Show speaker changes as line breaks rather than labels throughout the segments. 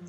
I'll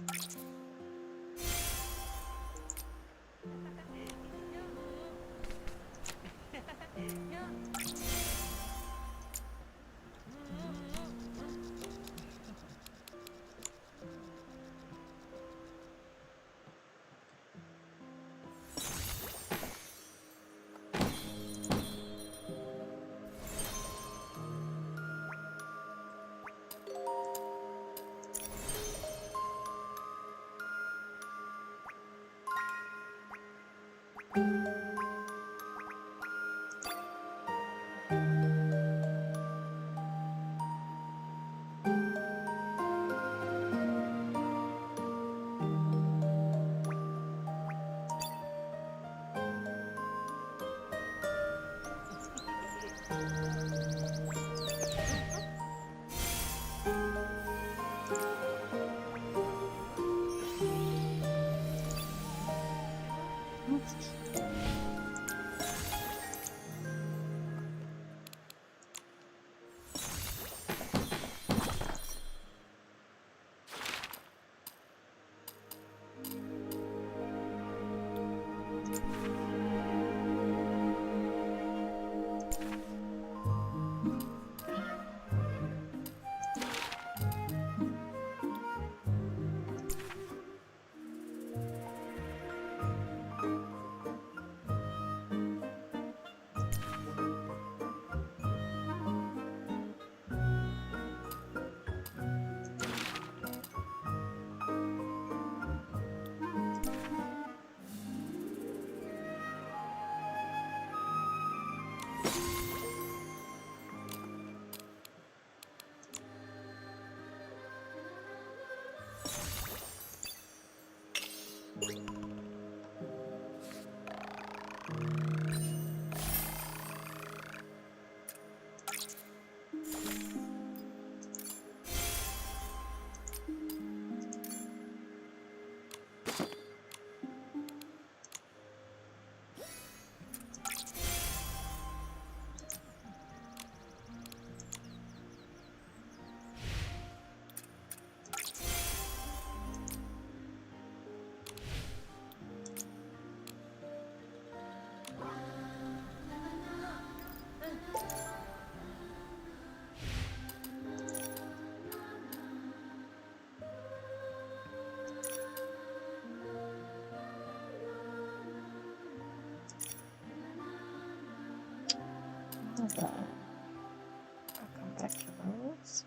come back to those.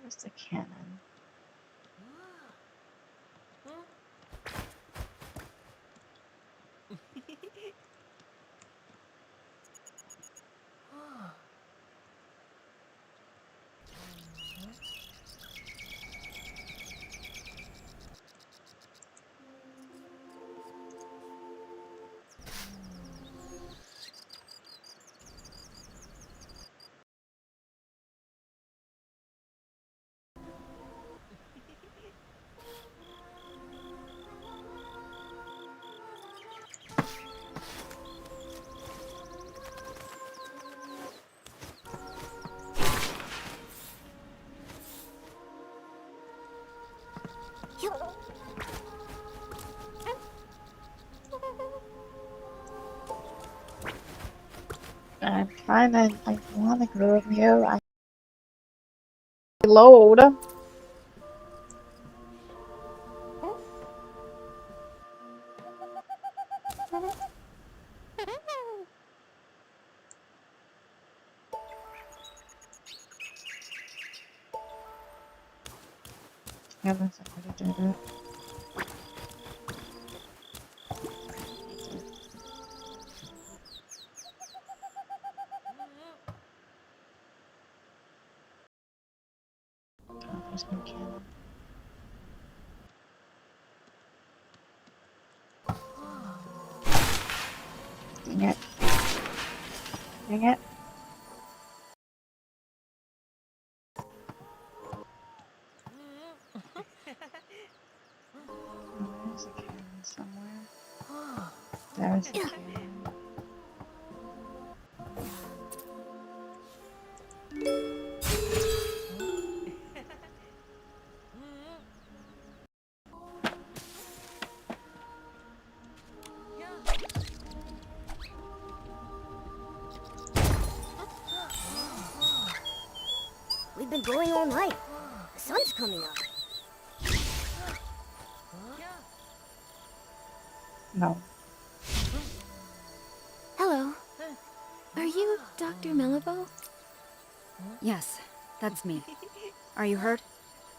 Where's the cannon? I'm trying to, I want to go here. I load. Yeah, that's already did it. Oh, there's no cannon. Dang it. Dang it. Oh, there's a cannon somewhere. There's a cannon.
We've been going all night. The sun's coming up.
No.
Hello. Are you Dr. Malibu?
Yes, that's me. Are you hurt?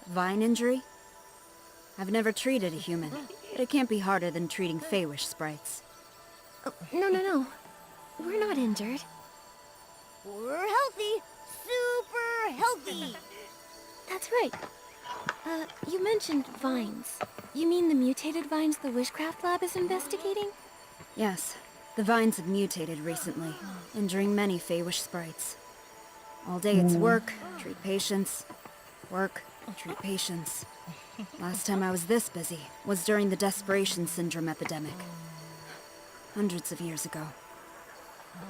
Vine injury? I've never treated a human, but it can't be harder than treating Feywish sprites.
Oh, no. We're not injured.
We're healthy. Super healthy.
That's right. You mentioned vines. You mean the mutated vines the Wishcraft Lab is investigating?
Yes, the vines have mutated recently, injuring many Feywish sprites. All day it's work, treat patients. Work, treat patients. Last time I was this busy was during the Desperation Syndrome epidemic. Hundreds of years ago.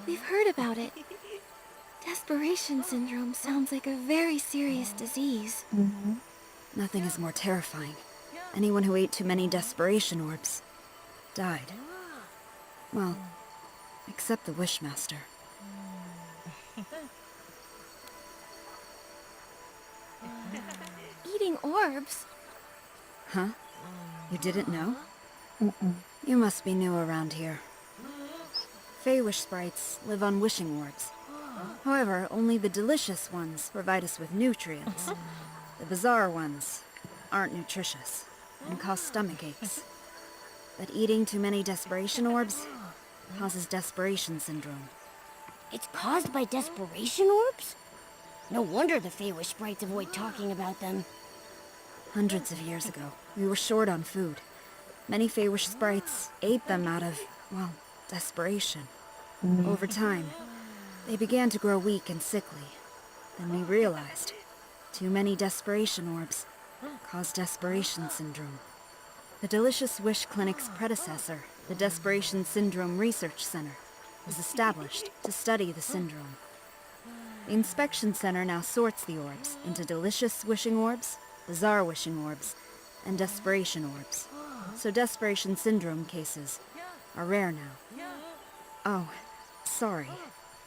We've heard about it. Desperation syndrome sounds like a very serious disease.
Nothing is more terrifying. Anyone who ate too many desperation orbs died. Well, except the Wishmaster.
Eating orbs?
Huh? You didn't know? You must be new around here. Feywish sprites live on wishing orbs. However, only the delicious ones provide us with nutrients. The bizarre ones aren't nutritious and cause stomach aches. But eating too many desperation orbs causes desperation syndrome.
It's caused by desperation orbs? No wonder the Feywish sprites avoid talking about them.
Hundreds of years ago, we were short on food. Many Feywish sprites ate them out of, well, desperation. Over time, they began to grow weak and sickly. Then we realized too many desperation orbs cause desperation syndrome. The Delicious Wish Clinic's predecessor, the Desperation Syndrome Research Center, was established to study the syndrome. The inspection center now sorts the orbs into delicious wishing orbs, bizarre wishing orbs, and desperation orbs. So desperation syndrome cases are rare now. Oh, sorry.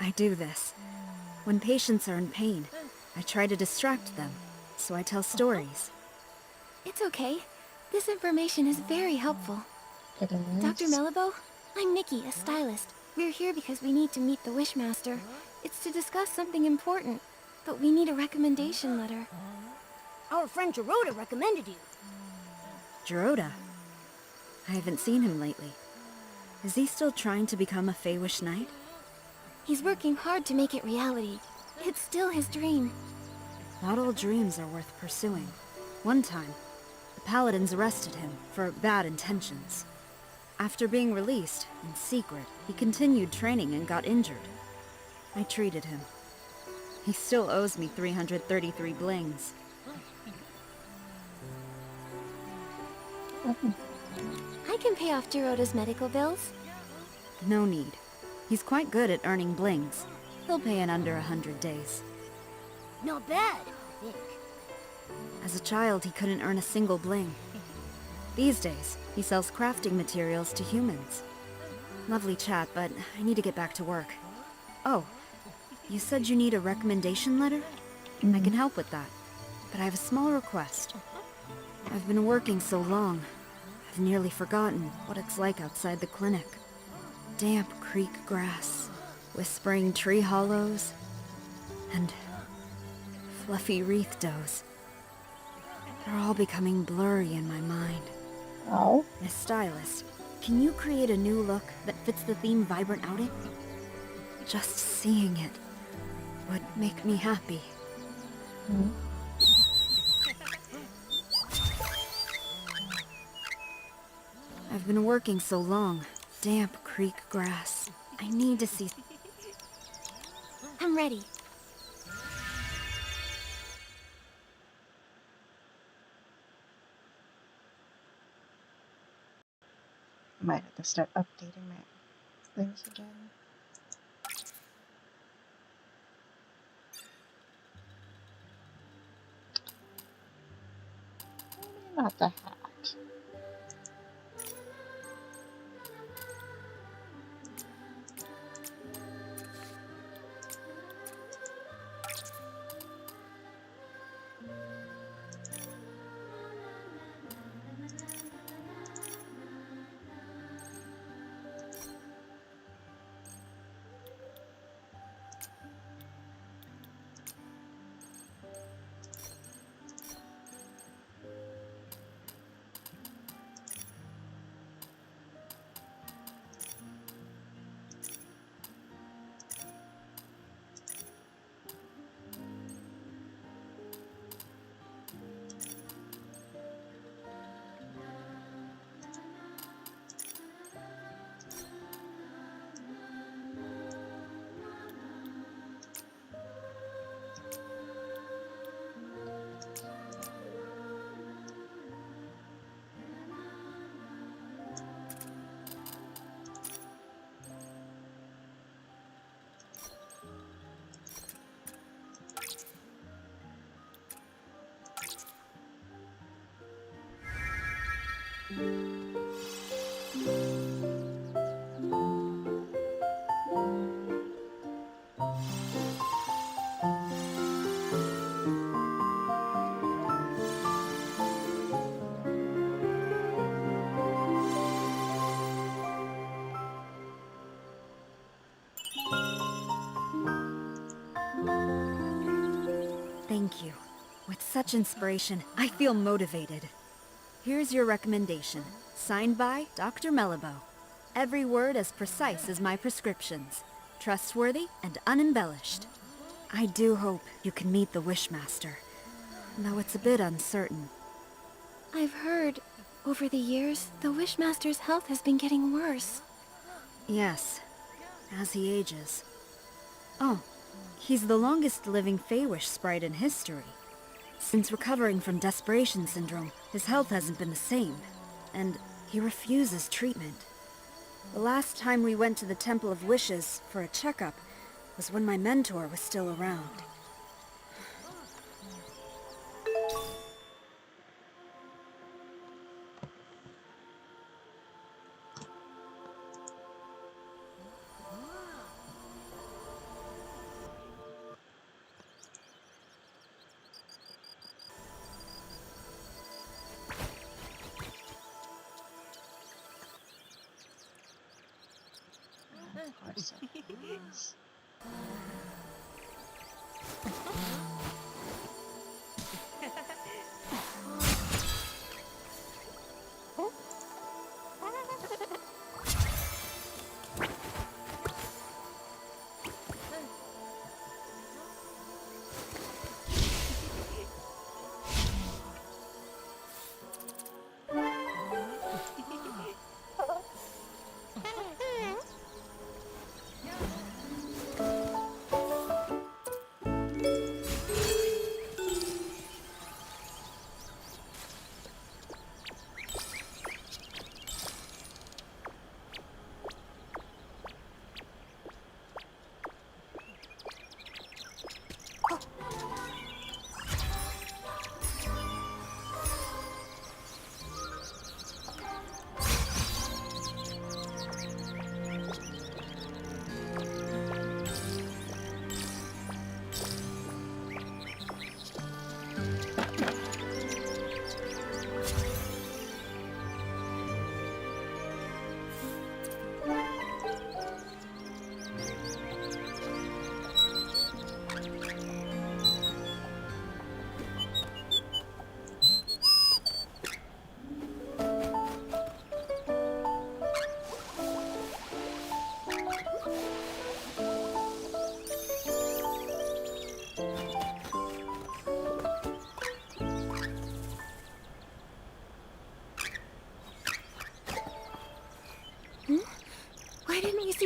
I do this. When patients are in pain, I try to distract them, so I tell stories.
It's okay. This information is very helpful.
It is.
Dr. Malibu, I'm Nikki, a stylist. We're here because we need to meet the Wishmaster. It's to discuss something important, but we need a recommendation letter.
Our friend Gerota recommended you.
Gerota? I haven't seen him lately. Is he still trying to become a Feywish knight?
He's working hard to make it reality. It's still his dream.
Not all dreams are worth pursuing. One time, the Paladins arrested him for bad intentions. After being released, in secret, he continued training and got injured. I treated him. He still owes me 333 blings.
I can pay off Gerota's medical bills.
No need. He's quite good at earning blings. He'll pay in under 100 days.
Not bad, I think.
As a child, he couldn't earn a single bling. These days, he sells crafting materials to humans. Lovely chat, but I need to get back to work. Oh, you said you need a recommendation letter? I can help with that, but I have a small request. I've been working so long, I've nearly forgotten what it's like outside the clinic. Damp creek grass, whispering tree hollows, and fluffy wreath doughs. They're all becoming blurry in my mind.
Oh?
Miss Stylist, can you create a new look that fits the theme Vibrant Outing? Just seeing it would make me happy. I've been working so long. Damp creek grass. I need to see...
I'm ready.
Might have to start updating my things again. Maybe not the hat.
Thank you. With such inspiration, I feel motivated. Here's your recommendation. Signed by Dr. Mellibo. Every word as precise as my prescriptions. Trustworthy and unembellished. I do hope you can meet the Wishmaster, though it's a bit uncertain.
I've heard, over the years, the Wishmaster's health has been getting worse.
Yes, as he ages. Oh, he's the longest living Feywish sprite in history. Since recovering from Desperation Syndrome, his health hasn't been the same, and he refuses treatment. The last time we went to the Temple of Wishes for a checkup was when my mentor was still around.
Of course it is.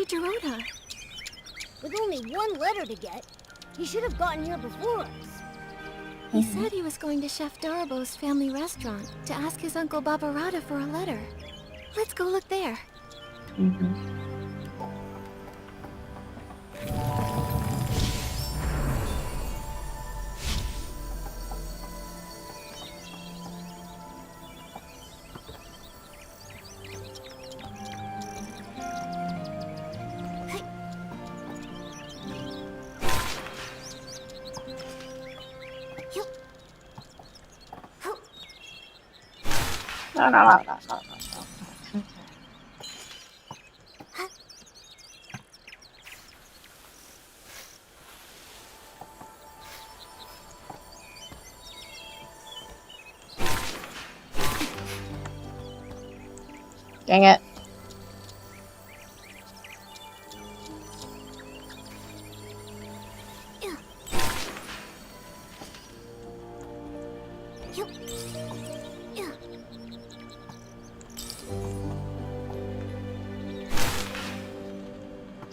Rescue Dorota.
With only one letter to get, he should have gotten here before us.
He said he was going to Chef Dorobo's family restaurant to ask his Uncle Barbarata for a letter. Let's go look there.
No. Dang it.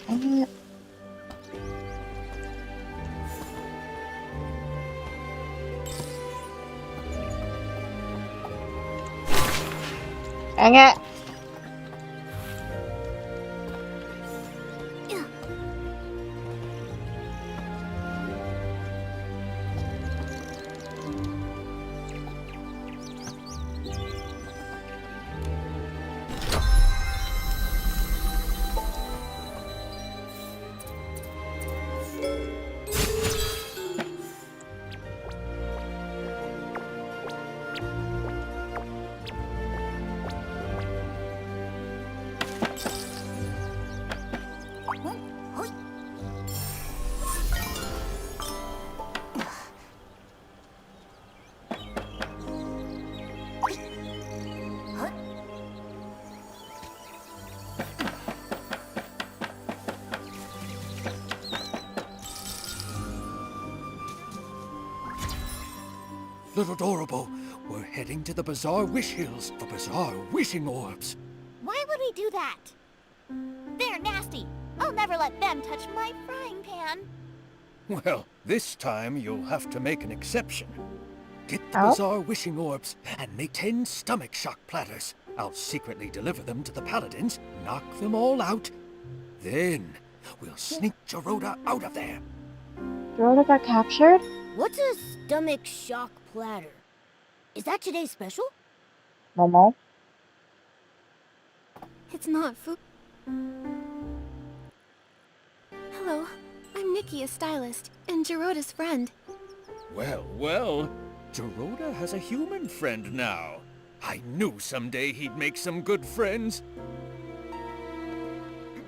Dang it. Dang it.
Little Dorobo, we're heading to the Bazaar Wish Hills for Bazaar Wishing Orbs.
Why would he do that? They're nasty. I'll never let them touch my frying pan.
Well, this time you'll have to make an exception. Get the
Oh?
Bazaar Wishing Orbs and make 10 stomach shock platters. I'll secretly deliver them to the paladins, knock them all out. Then we'll sneak Dorota out of there.
Dorota got captured?
What's a stomach shock platter? Is that today's special?
Momo.
It's not food. Hello, I'm Nikki, a stylist, and Geroda's friend.
Well, Dorota has a human friend now. I knew someday he'd make some good friends.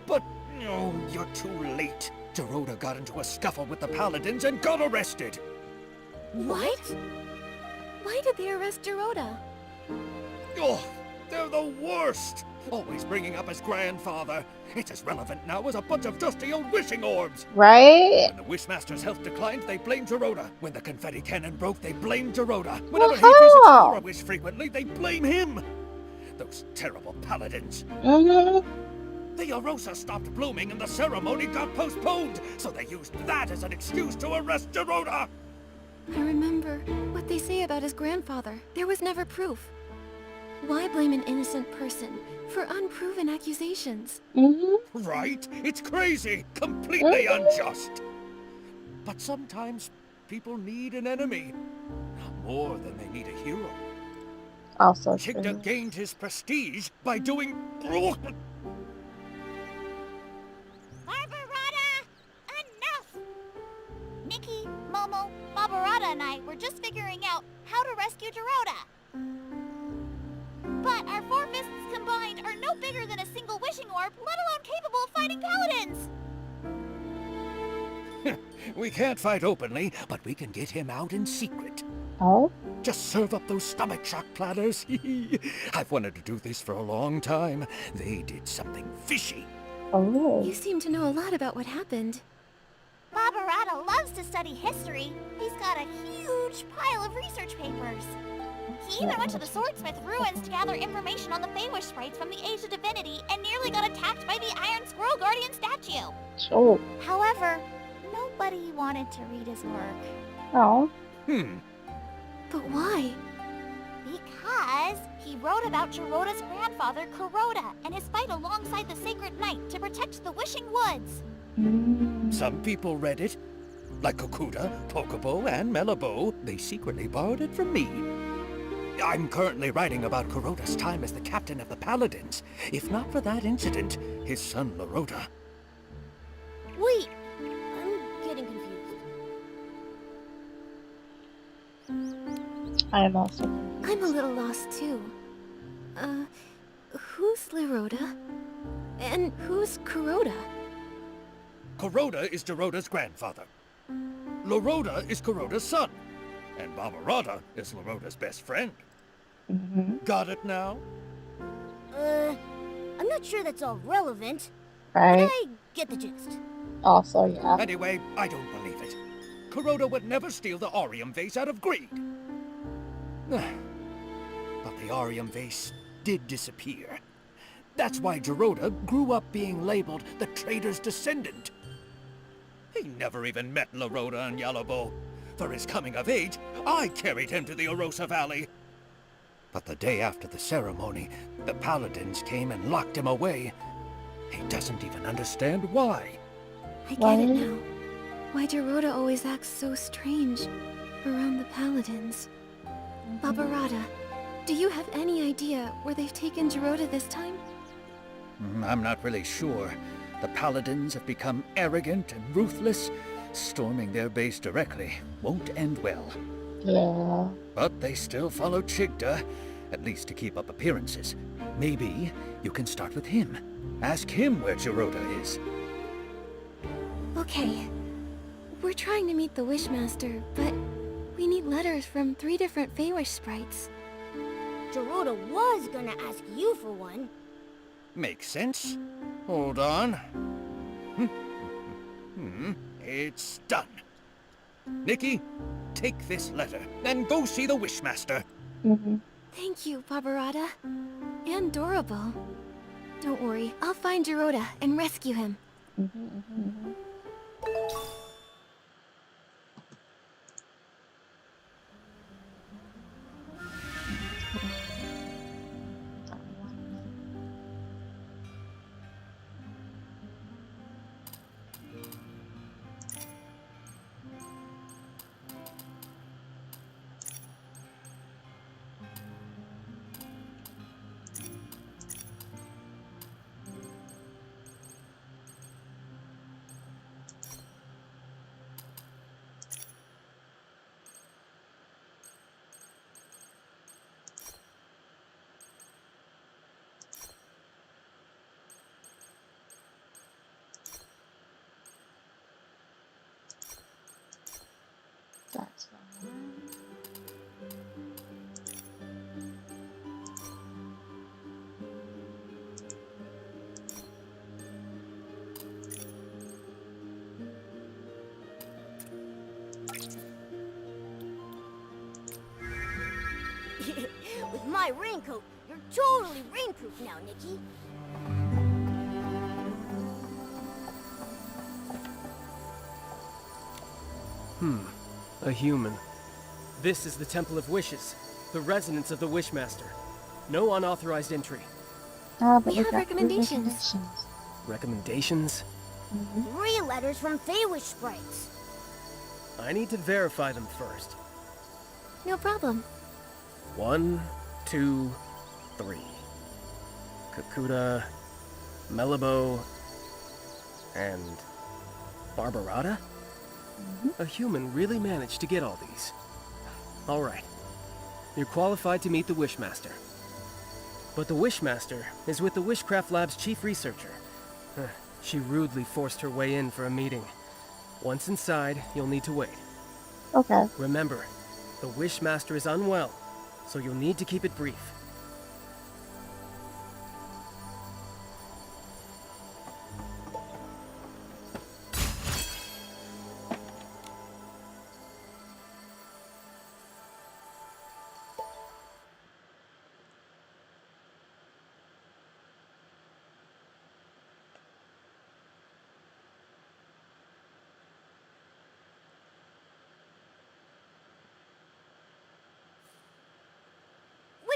But, oh, you're too late. Dorota got into a scuffle with the paladins and got arrested.
What? Why did they arrest Dorota?
Oh, they're the worst! Always bringing up his grandfather. It's as relevant now as a bunch of dusty old wishing orbs.
Right?
When the Wishmaster's health declined, they blamed Dorota. When the confetti cannon broke, they blamed Dorota. Whenever he
hell?
visits Dora Wish frequently, they blame him. Those terrible paladins. The Arosa stopped blooming and the ceremony got postponed, so they used that as an excuse to arrest Dorota.
I remember what they say about his grandfather. There was never proof. Why blame an innocent person for unproven accusations?
Right? It's crazy. Completely unjust. But sometimes people need an enemy. More than they need a hero.
Also
Chigda
true.
gained his prestige by doing...
Barbarata! Enough! Nikki, Momo, Barbarata and I were just figuring out how to rescue Dorota. But our 4 fists combined are no bigger than a single wishing orb, let alone capable of fighting paladins!
We can't fight openly, but we can get him out in secret.
Oh?
Just serve up those stomach shock platters. I've wanted to do this for a long time. They did something fishy.
Oh.
You seem to know a lot about what happened.
Barbarata loves to study history. He's got a huge pile of research papers. He even went to the Swordsmith ruins to gather information on the Feywish sprites from the Age of Divinity and nearly got attacked by the Iron Squirrel Guardian statue.
Oh.
However, nobody wanted to read his work.
Oh.
But why?
Because he wrote about Geroda's grandfather, Kuroda, and his fight alongside the Sacred Knight to protect the Wishing Woods.
Some people read it. Like Kokuda, Pokobo, and Melabo, they secretly borrowed it from me. I'm currently writing about Kuroda's time as the captain of the Paladins. If not for that incident, his son Laroda.
Wait, I'm getting confused.
I am also.
I'm a little lost too. Who's Liroda? And who's Kuroda?
Kuroda is Geroda's grandfather. Laroda is Kuroda's son. And Barbarata is Laroda's best friend. Got it now?
I'm not sure that's all relevant.
Right.
I get the gist.
Also, yeah.
Anyway, I don't believe it. Kuroda would never steal the Arium vase out of greed. But the Arium vase did disappear. That's why Geroda grew up being labeled the traitor's descendant. He never even met Laroda and Yalabo. For his coming of age, I carried him to the Orosa Valley. But the day after the ceremony, the Paladins came and locked him away. He doesn't even understand why.
I get it now. Why Geroda always acts so strange around the Paladins. Barbarata, do you have any idea where they've taken Geroda this time?
I'm not really sure. The Paladins have become arrogant and ruthless. Storming their base directly won't end well.
Yeah.
But they still follow Chigda, at least to keep up appearances. Maybe you can start with him. Ask him where Geroda is.
Okay. We're trying to meet the Wishmaster, but we need letters from 3 different Feywish sprites.
Geroda was gonna ask you for one.
Makes sense. Hold on. It's done. Nikki, take this letter and go see the Wishmaster.
Thank you, Barbarata. And Dorable. Don't worry, I'll find Geroda and rescue him.
That's fine.
With my raincoat, you're totally rainproof now, Nikki.
A human. This is the Temple of Wishes, the residence of the Wishmaster. No unauthorized entry.
But
We have recommendations.
Recommendations?
3 letters from Feywish sprites.
I need to verify them first.
No problem.
1, 2, 3. Kokuda, Melabo, and Barbarata? A human really managed to get all these. Alright. You're qualified to meet the Wishmaster. But the Wishmaster is with the Wishcraft Lab's chief researcher. She rudely forced her way in for a meeting. Once inside, you'll need to wait.
Okay.
Remember, the Wishmaster is unwell, so you'll need to keep it brief.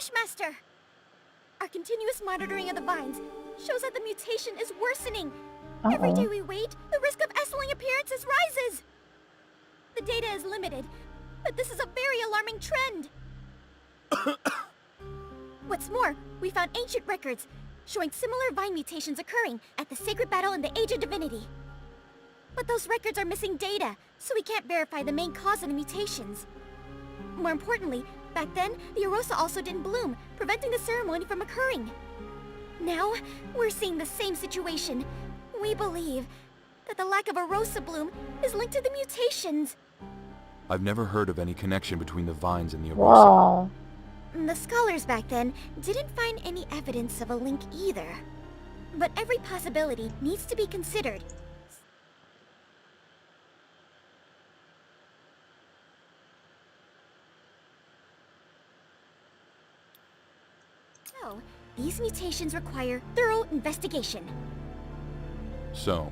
Wishmaster! Our continuous monitoring of the vines shows that the mutation is worsening. Every day we wait, the risk of S-ling appearances rises. The data is limited, but this is a very alarming trend. What's more, we found ancient records showing similar vine mutations occurring at the sacred battle in the Age of Divinity. But those records are missing data, so we can't verify the main cause of the mutations. More importantly, back then, the Arosa also didn't bloom, preventing the ceremony from occurring. Now, we're seeing the same situation. We believe that the lack of Arosa bloom is linked to the mutations.
I've never heard of any connection between the vines and the Arosa.
Wow.
The scholars back then didn't find any evidence of a link either. But every possibility needs to be considered. So, these mutations require thorough investigation.
So,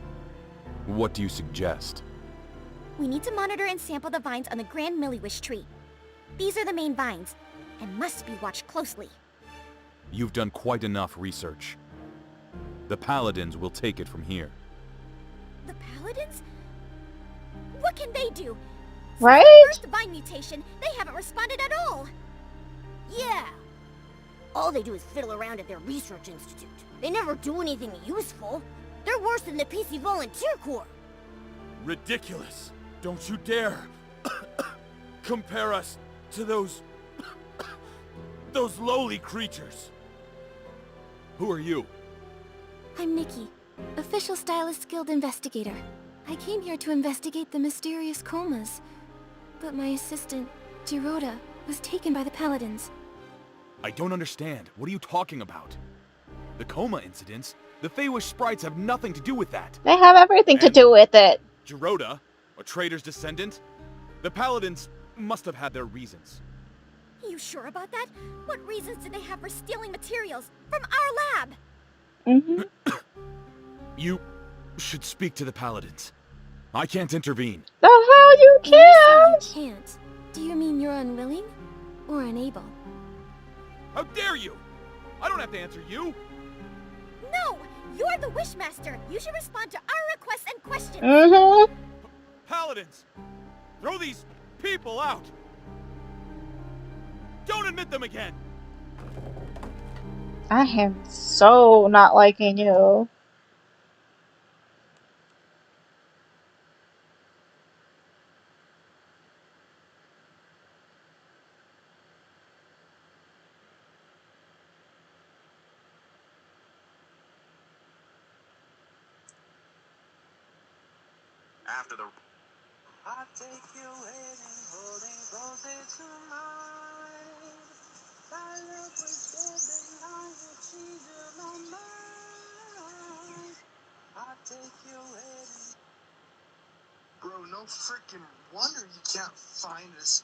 what do you suggest?
We need to monitor and sample the vines on the Grand Milliwish tree. These are the main vines, and must be watched closely.
You've done quite enough research. The Paladins will take it from here.
The Paladins? What can they do?
Right?
Since the first vine mutation, they haven't responded at all.
Yeah. All they do is fiddle around at their research institute. They never do anything useful. They're worse than the PC Volunteer Corps.
Ridiculous! Don't you dare compare us to those lowly creatures. Who are you?
I'm Nikki, official Stylist Guild investigator. I came here to investigate the mysterious comas. But my assistant, Giroda, was taken by the Paladins.
I don't understand. What are you talking about? The coma incidents? The Feywish sprites have nothing to do with that.
They have everything to
And-
do with it.
Giroda, a traitor's descendant? The Paladins must have had their reasons.
You sure about that? What reasons did they have for stealing materials from our lab?
Mm-hmm.
You should speak to the Paladins. I can't intervene.
The hell you
When you
can't?
say you can't, do you mean you're unwilling? Or unable?
How dare you! I don't have to answer you!
No! You're the Wishmaster! You should respond to our requests and questions!
Mm-hmm.
Paladins! Throw these people out! Don't admit them again!
I am so not liking you.
After the I take your head and holding closer to mine. I look with behind the trees of my mind. I take your head and bro, no freaking wonder you can't find this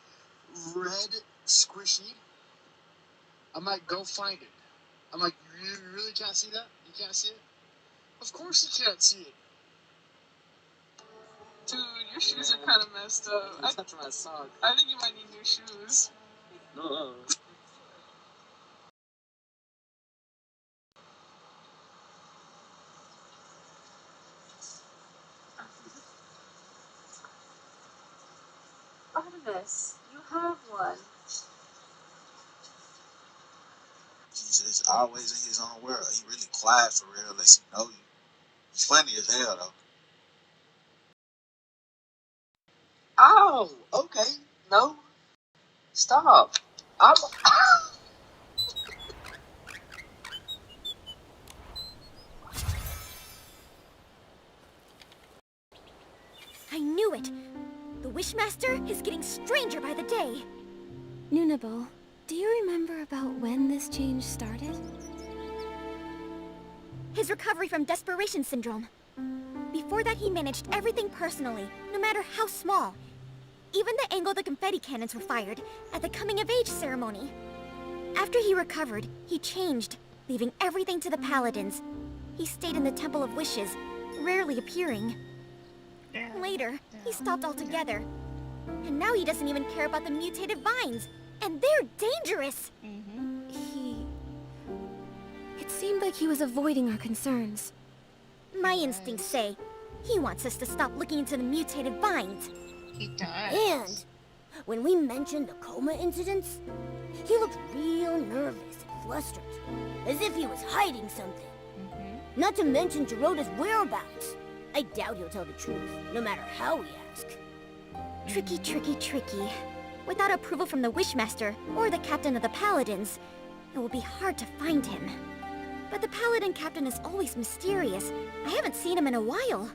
red squishy. I'm like, go find it. I'm like, you really can't see that? You can't see it? Of course you can't see it.
Dude, your shoes are kind of messed up.
That's my sock.
I think you might need new shoes.
No.
Artemis, you have one.
Jesus, always in his own world. He really quiet for real, unless he know you. He's funny as hell though. Oh, okay. No. Stop. I'm
I knew it! The Wishmaster is getting stranger by the day!
Nunable, do you remember about when this change started?
His recovery from desperation syndrome. Before that, he managed everything personally, no matter how small. Even the angle the confetti cannons were fired at the coming-of-age ceremony. After he recovered, he changed, leaving everything to the Paladins. He stayed in the Temple of Wishes, rarely appearing. Later, he stopped altogether. And now he doesn't even care about the mutated vines. And they're dangerous!
It seemed like he was avoiding our concerns.
My instincts say he wants us to stop looking into the mutated vines.
He does.
And when we mentioned the coma incidents, he looked real nervous and flustered, as if he was hiding something. Not to mention Geroda's whereabouts. I doubt he'll tell the truth, no matter how we ask.
Tricky, tricky, tricky. Without approval from the Wishmaster or the captain of the Paladins, it will be hard to find him. But the Paladin captain is always mysterious. I haven't seen him in a while.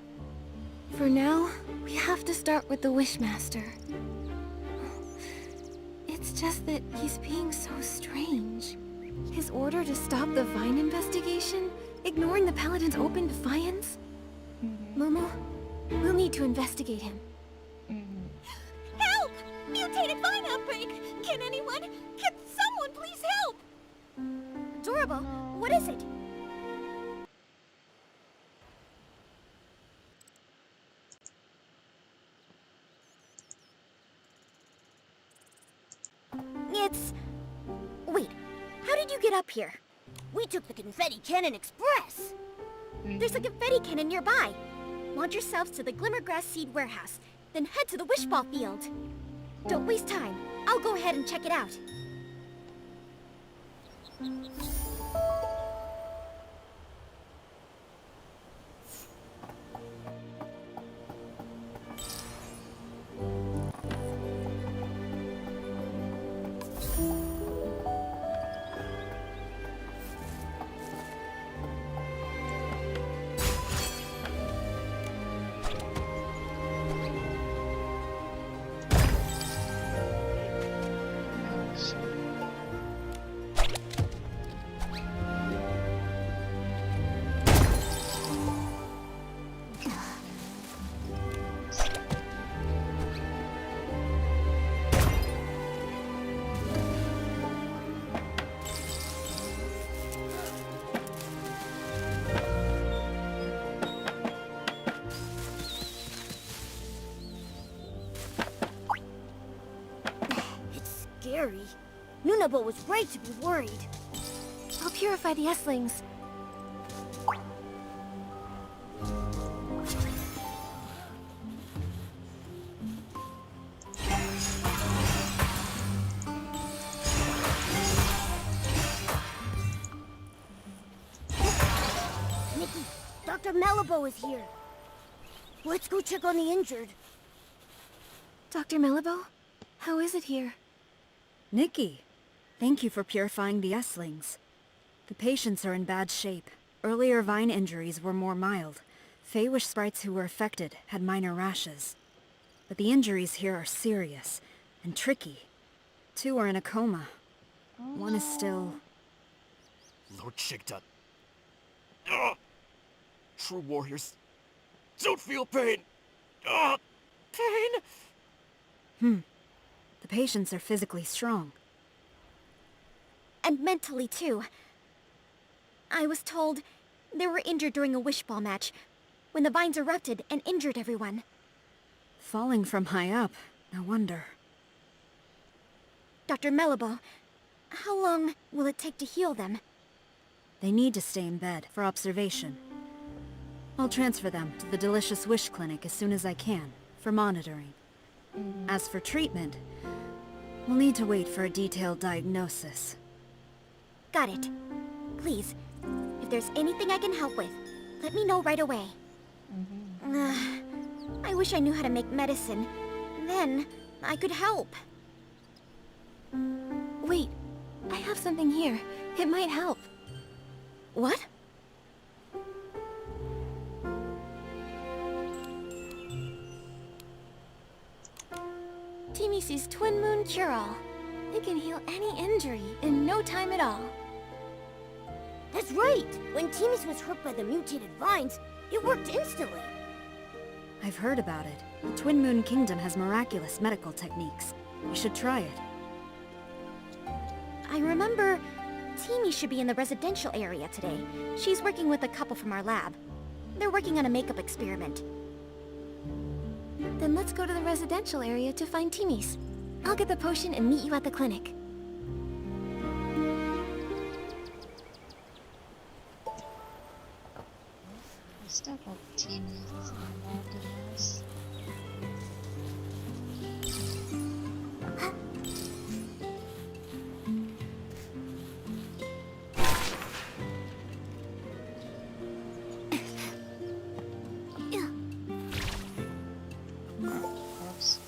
For now, we have to start with the Wishmaster. It's just that he's being so strange. His order to stop the Vine investigation? Ignoring the Paladin's open defiance? Momo, we'll need to investigate him.
Help! Mutated vine outbreak! Can someone please help? Adorable, what is it? Wait, how did you get up here?
We took the confetti cannon express.
There's a confetti cannon nearby. Launch yourselves to the Glimmergrass Seed Warehouse, then head to the Wishball Field. Don't waste time. I'll go ahead and check it out.
Scary. Nunabo was right to be worried.
I'll purify the S-lings.
Nikki, Dr. Malibu is here. Let's go check on the injured.
Dr. Malibu, how is it here?
Nikki, thank you for purifying the S-lings. The patients are in bad shape. Earlier vine injuries were more mild. Feywish sprites who were affected had minor rashes. But the injuries here are serious and tricky. 2 are in a coma. One is still...
Lord Shigdud. Ugh! True warriors don't feel pain. Ugh! Pain?
The patients are physically strong.
And mentally, too. I was told they were injured during a wishball match, when the vines erupted and injured everyone.
Falling from high up, no wonder.
Dr. Malibu, how long will it take to heal them?
They need to stay in bed for observation. I'll transfer them to the Delicious Wish Clinic as soon as I can, for monitoring. As for treatment, we'll need to wait for a detailed diagnosis.
Got it. Please, if there's anything I can help with, let me know right away. I wish I knew how to make medicine. Then, I could help.
Wait, I have something here. It might help.
What?
Timisi's Twin Moon Cure-All. It can heal any injury in no time at all.
That's right! When Timus was hurt by the mutated vines, it worked instantly.
I've heard about it. The Twin Moon Kingdom has miraculous medical techniques. We should try it.
I remember Timmy should be in the residential area today. She's working with a couple from our lab. They're working on a makeup experiment.
Then let's go to the residential area to find Timmy's. I'll get the potion and meet you at the clinic.
Still got teammates involved in this. Oops.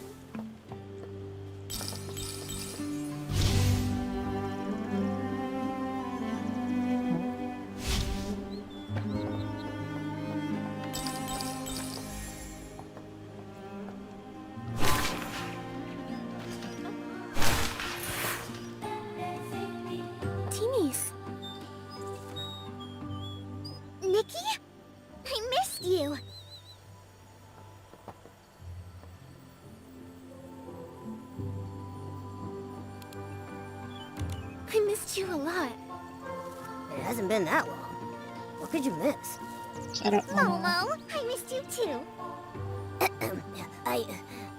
Teenies. Nikki? I missed you.
I missed you a lot.
It hasn't been that long. What could you miss?
Shut up, Mama.
Momo, I missed you too.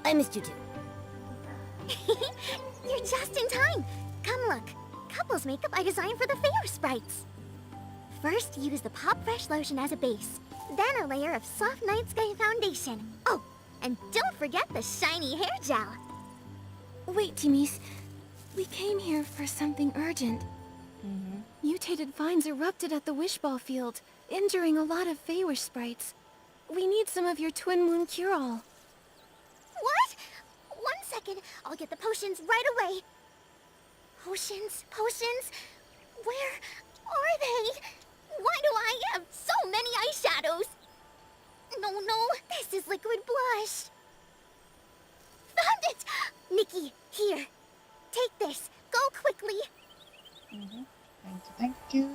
I missed you too.
You're just in time. Come look. Couples makeup I designed for the Fair Sprites. First, use the Pop Fresh lotion as a base. Then a layer of soft night sky foundation. Oh, and don't forget the shiny hair gel.
Wait, Timmy's. We came here for something urgent. Mutated vines erupted at the Wishball field, injuring a lot of Feywish sprites. We need some of your Twin Moon cure-all.
What? 1 second. I'll get the potions right away. Potions? Potions? Where are they? Why do I have so many eyeshadows? No, this is liquid blush. Found it! Nikki, here. Take this. Go quickly.
Thank you.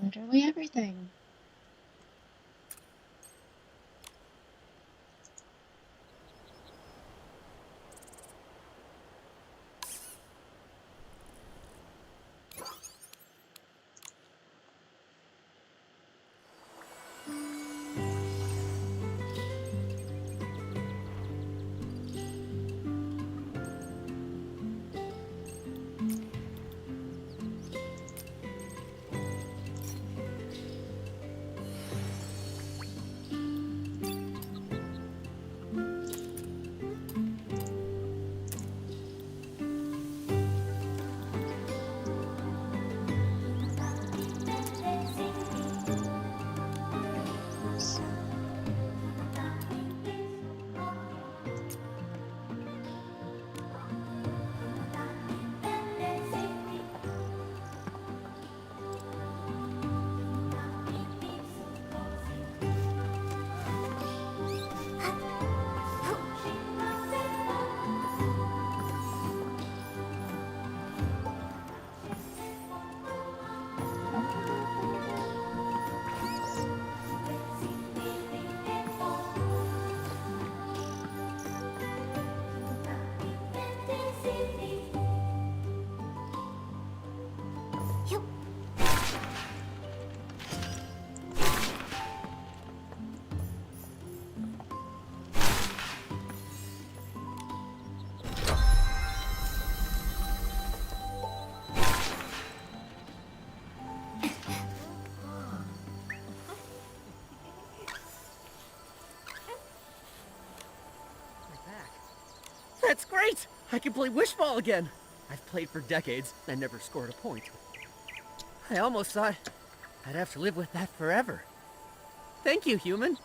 Literally everything.
That's great! I can play wish ball again. I've played for decades and never scored a point. I almost thought I'd have to live with that forever. Thank you, human.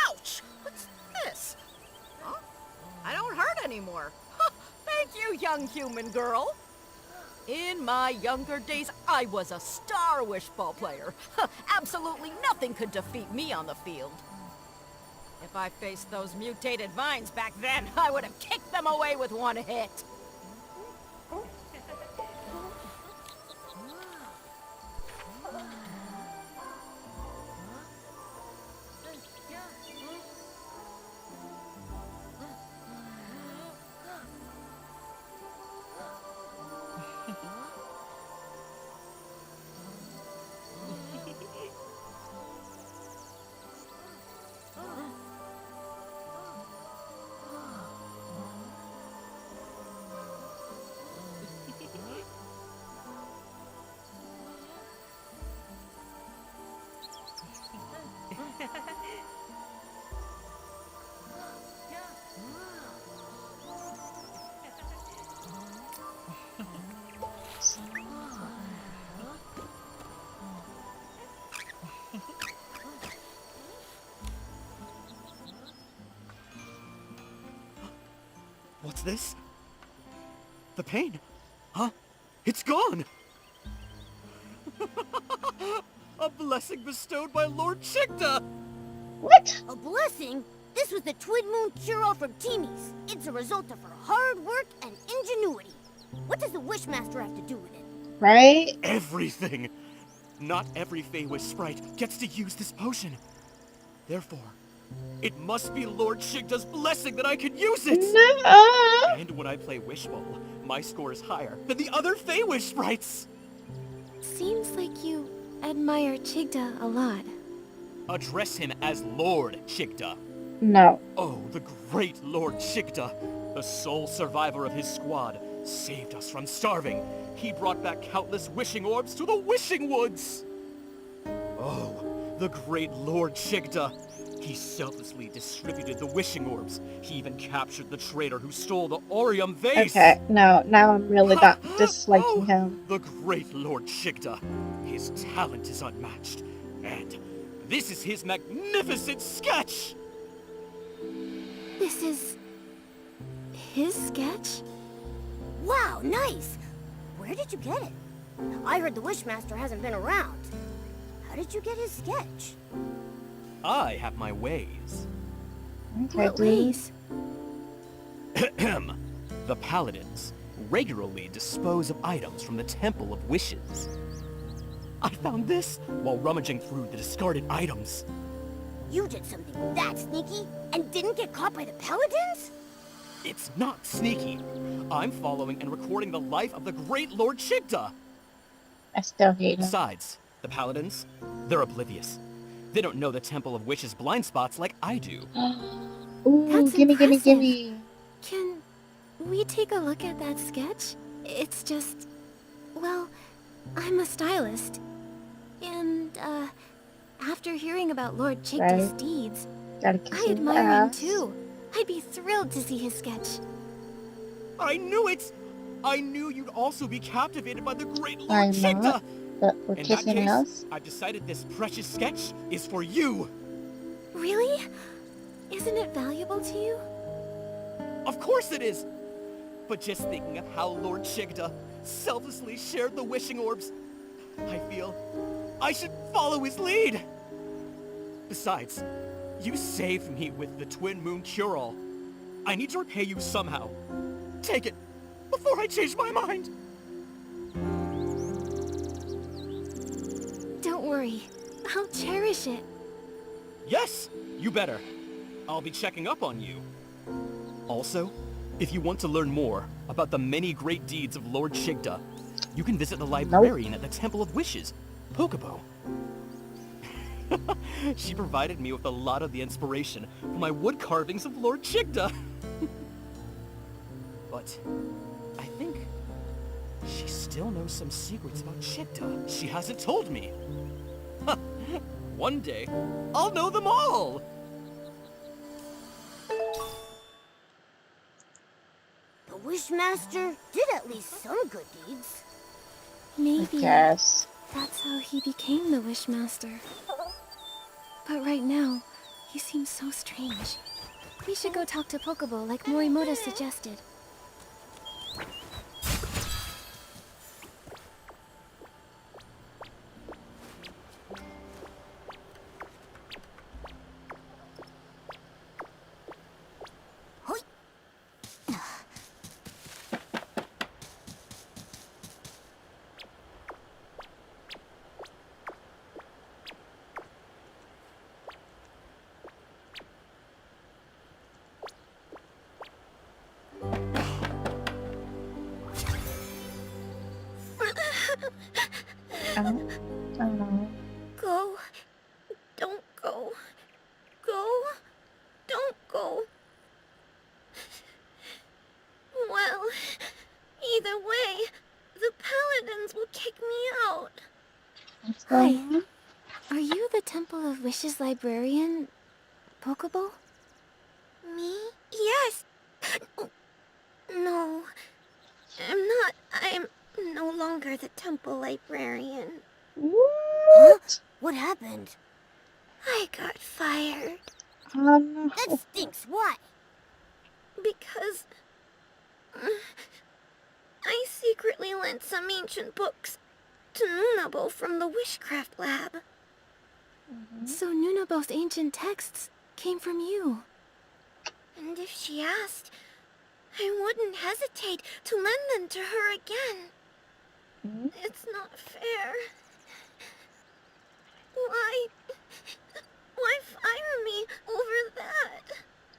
Ouch! What's this? Huh? I don't hurt anymore. Thank you, young human girl. In my younger days, I was a star wish ball player. Absolutely nothing could defeat me on the field. If I faced those mutated vines back then, I would have kicked them away with one hit.
What's this? The pain? Huh? It's gone! A blessing bestowed by Lord Chigda!
What? A blessing? This was the Twin Moon cure-all from Timmy's. It's a result of her hard work and ingenuity. What does the Wishmaster have to do with it?
Right? Everything! Not every Feywish sprite gets to use this potion. Therefore, it must be Lord Chigda's blessing that I can use it!
No!
And when I play Wish Ball, my score is higher than the other Feywish sprites!
Seems like you admire Chigda a lot.
Address him as Lord Chigda.
No.
Oh, the great Lord Chigda, the sole survivor of his squad, saved us from starving. He brought back countless wishing orbs to the Wishing Woods! Oh, the great Lord Chigda. He selflessly distributed the wishing orbs. He even captured the traitor who stole the Orium vase.
Okay, no, now I'm really disliking him.
The great Lord Chigda. His talent is unmatched. And this is his magnificent sketch!
This is... his sketch?
Wow, nice! Where did you get it? I heard the Wishmaster hasn't been around. How did you get his sketch?
I have my ways.
Okay,
What ways?
The Paladins regularly dispose of items from the Temple of Wishes. I found this while rummaging through the discarded items.
You did something that sneaky and didn't get caught by the Paladins?
It's not sneaky. I'm following and recording the life of the great Lord Chigda.
I still hate him.
Besides, the Paladins, they're oblivious. They don't know the Temple of Wishes blind spots like I do.
Ooh,
That's
gimme.
Can we take a look at that sketch? It's just... well, I'm a stylist. And, after hearing about Lord Chigda's
Right.
deeds,
Gotta kiss
I
his
admire him
ass.
too. I'd be thrilled to see his sketch.
I knew it! I knew you'd also be captivated by the great Lord
I'm
Chigda!
not, but we're
In that
kissing
case,
ass.
I've decided this precious sketch is for you!
Really? Isn't it valuable to you?
Of course it is! But just thinking of how Lord Chigda selflessly shared the wishing orbs, I feel I should follow his lead! Besides, you saved me with the Twin Moon cure-all. I need to repay you somehow. Take it, before I change my mind!
Don't worry. I'll cherish it.
Yes, you better. I'll be checking up on you. Also, if you want to learn more about the many great deeds of Lord Chigda, you can visit the librarian at the Temple of Wishes, Pocobo. She provided me with a lot of the inspiration for my wood carvings of Lord Chigda. But I think she still knows some secrets about Chigda she hasn't told me.
One day, I'll know them all!
The Wishmaster did at least some good deeds.
Maybe
Yes.
that's how he became the Wishmaster. But right now, he seems so strange. We should go talk to Pokeball like Morimoto suggested.
I don't know.
Go. Don't go. Go. Don't go. Well, either way, the Paladins will kick me out.
What's
Hi.
going on?
Are you the Temple of Wishes librarian, Pokeball?
Me? Yes. No. I'm not. I'm no longer the temple librarian.
What?
What happened?
I got fired.
Oh no.
That stinks. Why?
Because I secretly lent some ancient books to Nunabo from the Wishcraft Lab.
So Nunabo's ancient texts came from you.
And if she asked, I wouldn't hesitate to lend them to her again. It's not fair. Why fire me over that?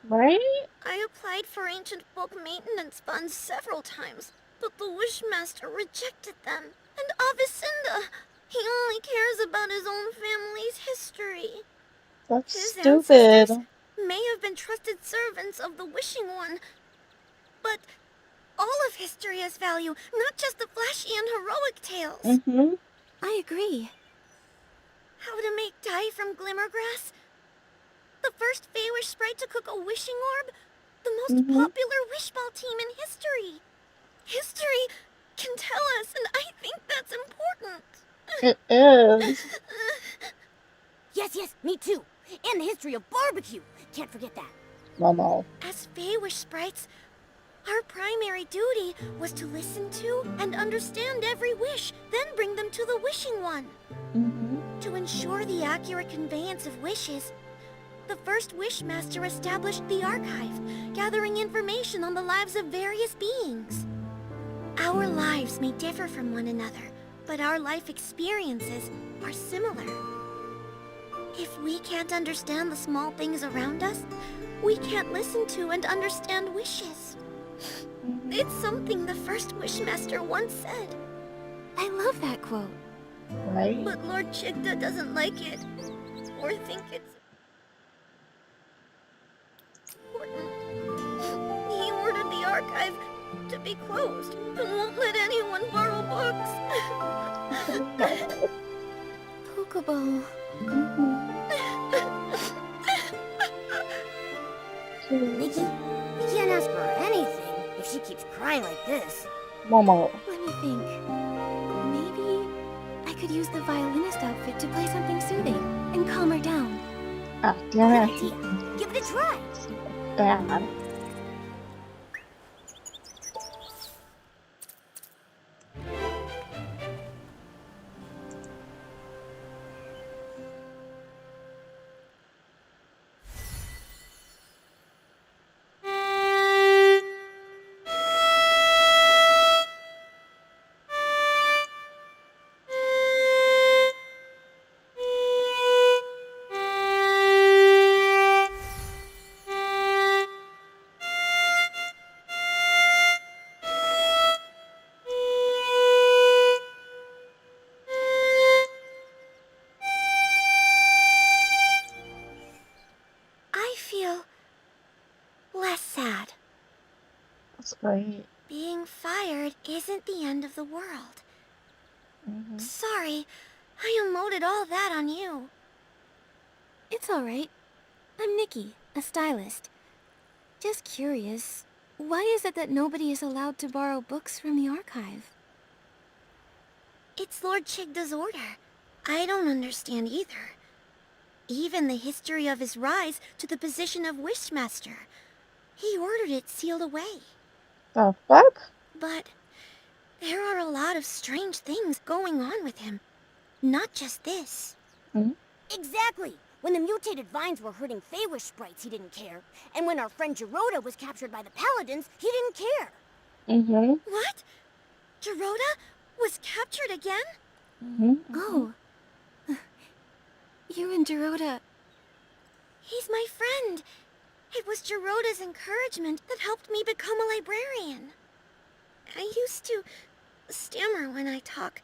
Right?
I applied for ancient book maintenance funds several times, but the Wishmaster rejected them. And Avicenda, he only cares about his own family's history.
That's
His
stupid.
ancestors may have been trusted servants of the Wishing One, but all of history has value, not just the flashy and heroic tales.
I agree.
How to make dye from glimmergrass? The first Feywish sprite to cook a wishing orb? The most popular wishball team in history. History can tell us, and I think that's important.
It is.
Yes, me too. And the history of barbecue. Can't forget that.
Momo.
As Feywish sprites, our primary duty was to listen to and understand every wish, then bring them to the Wishing One. To ensure the accurate conveyance of wishes, the first Wishmaster established the archive, gathering information on the lives of various beings. Our lives may differ from one another, but our life experiences are similar. If we can't understand the small things around us, we can't listen to and understand wishes. It's something the first Wishmaster once said.
I love that quote.
Right?
But Lord Chigda doesn't like it, or think it's important. He ordered the archive to be closed and won't let anyone borrow books.
Pokeball.
Nikki, we can't ask her anything if she keeps crying like this.
Momo.
Let me think. Maybe I could use the violinist outfit to play something soothing and calm her down.
Ah, damn
Good
it.
idea. Give it a try.
Bad.
I feel less sad.
That's great.
Being fired isn't the end of the world. Sorry, I unloaded all that on you.
It's alright. I'm Nikki, a stylist. Just curious, why is it that nobody is allowed to borrow books from the archive?
It's Lord Chigda's order. I don't understand either. Even the history of his rise to the position of Wishmaster. He ordered it sealed away.
The fuck?
But there are a lot of strange things going on with him. Not just this.
Exactly! When the mutated vines were hurting Feywish sprites, he didn't care. And when our friend Geroda was captured by the Paladins, he didn't care.
What? Geroda was captured again?
Oh. You and Geroda...
He's my friend. It was Geroda's encouragement that helped me become a librarian. I used to stammer when I talk,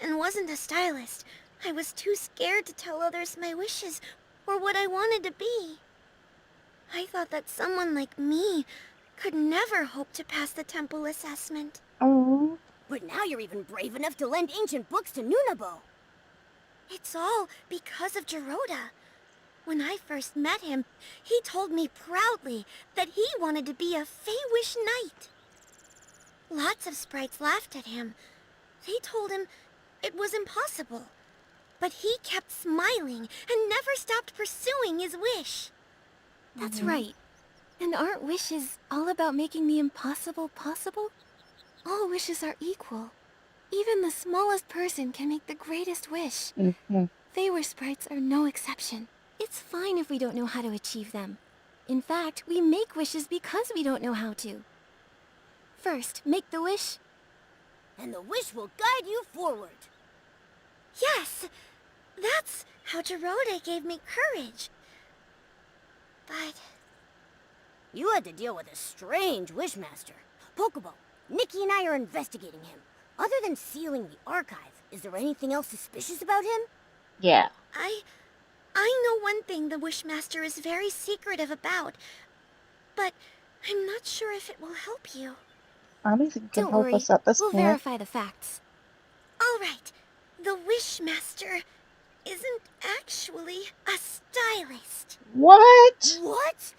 and wasn't a stylist. I was too scared to tell others my wishes or what I wanted to be. I thought that someone like me could never hope to pass the temple assessment.
Oh.
But now you're even brave enough to lend ancient books to Nunabo.
It's all because of Geroda. When I first met him, he told me proudly that he wanted to be a Feywish knight. Lots of sprites laughed at him. They told him it was impossible. But he kept smiling and never stopped pursuing his wish.
That's right. And aren't wishes all about making the impossible possible? All wishes are equal. Even the smallest person can make the greatest wish. Feywish sprites are no exception. It's fine if we don't know how to achieve them. In fact, we make wishes because we don't know how to. First, make the wish.
And the wish will guide you forward.
Yes! That's how Geroda gave me courage. But...
You had to deal with a strange Wishmaster. Pokeball, Nikki and I are investigating him. Other than sealing the archive, is there anything else suspicious about him?
Yeah.
I know one thing the Wishmaster is very secretive about, but I'm not sure if it will help you.
I don't think it can
Don't
help
worry,
us at this
we'll
point.
verify the facts.
All right, the Wishmaster isn't actually a stylist.
What?
What?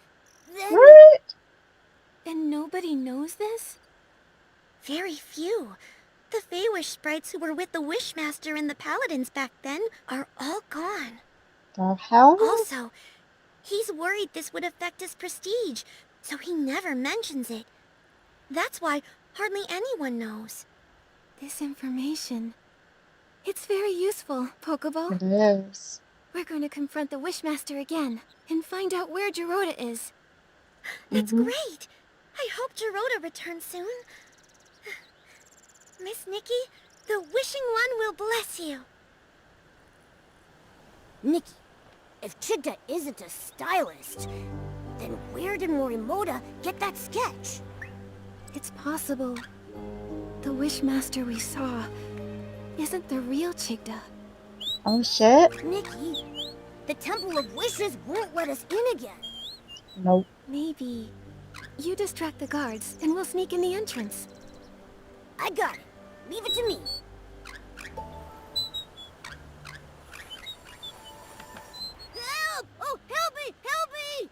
Then...
What?
And nobody knows this?
Very few. The Feywish sprites who were with the Wishmaster and the Paladins back then are all gone.
The hell?
Also, he's worried this would affect his prestige, so he never mentions it. That's why hardly anyone knows.
This information... It's very useful, Pokeball.
It is.
We're going to confront the Wishmaster again, and find out where Geroda is.
It's great! I hope Geroda returns soon. Miss Nikki, the Wishing One will bless you.
Nikki, if Chigda isn't a stylist, then where did Morimoto get that sketch?
It's possible the Wishmaster we saw isn't the real Chigda.
Oh shit.
Nikki, the Temple of Wishes won't let us in again.
Nope.
Maybe you distract the guards, and we'll sneak in the entrance.
I got it. Leave it to me. Help! Oh, help me! Help me!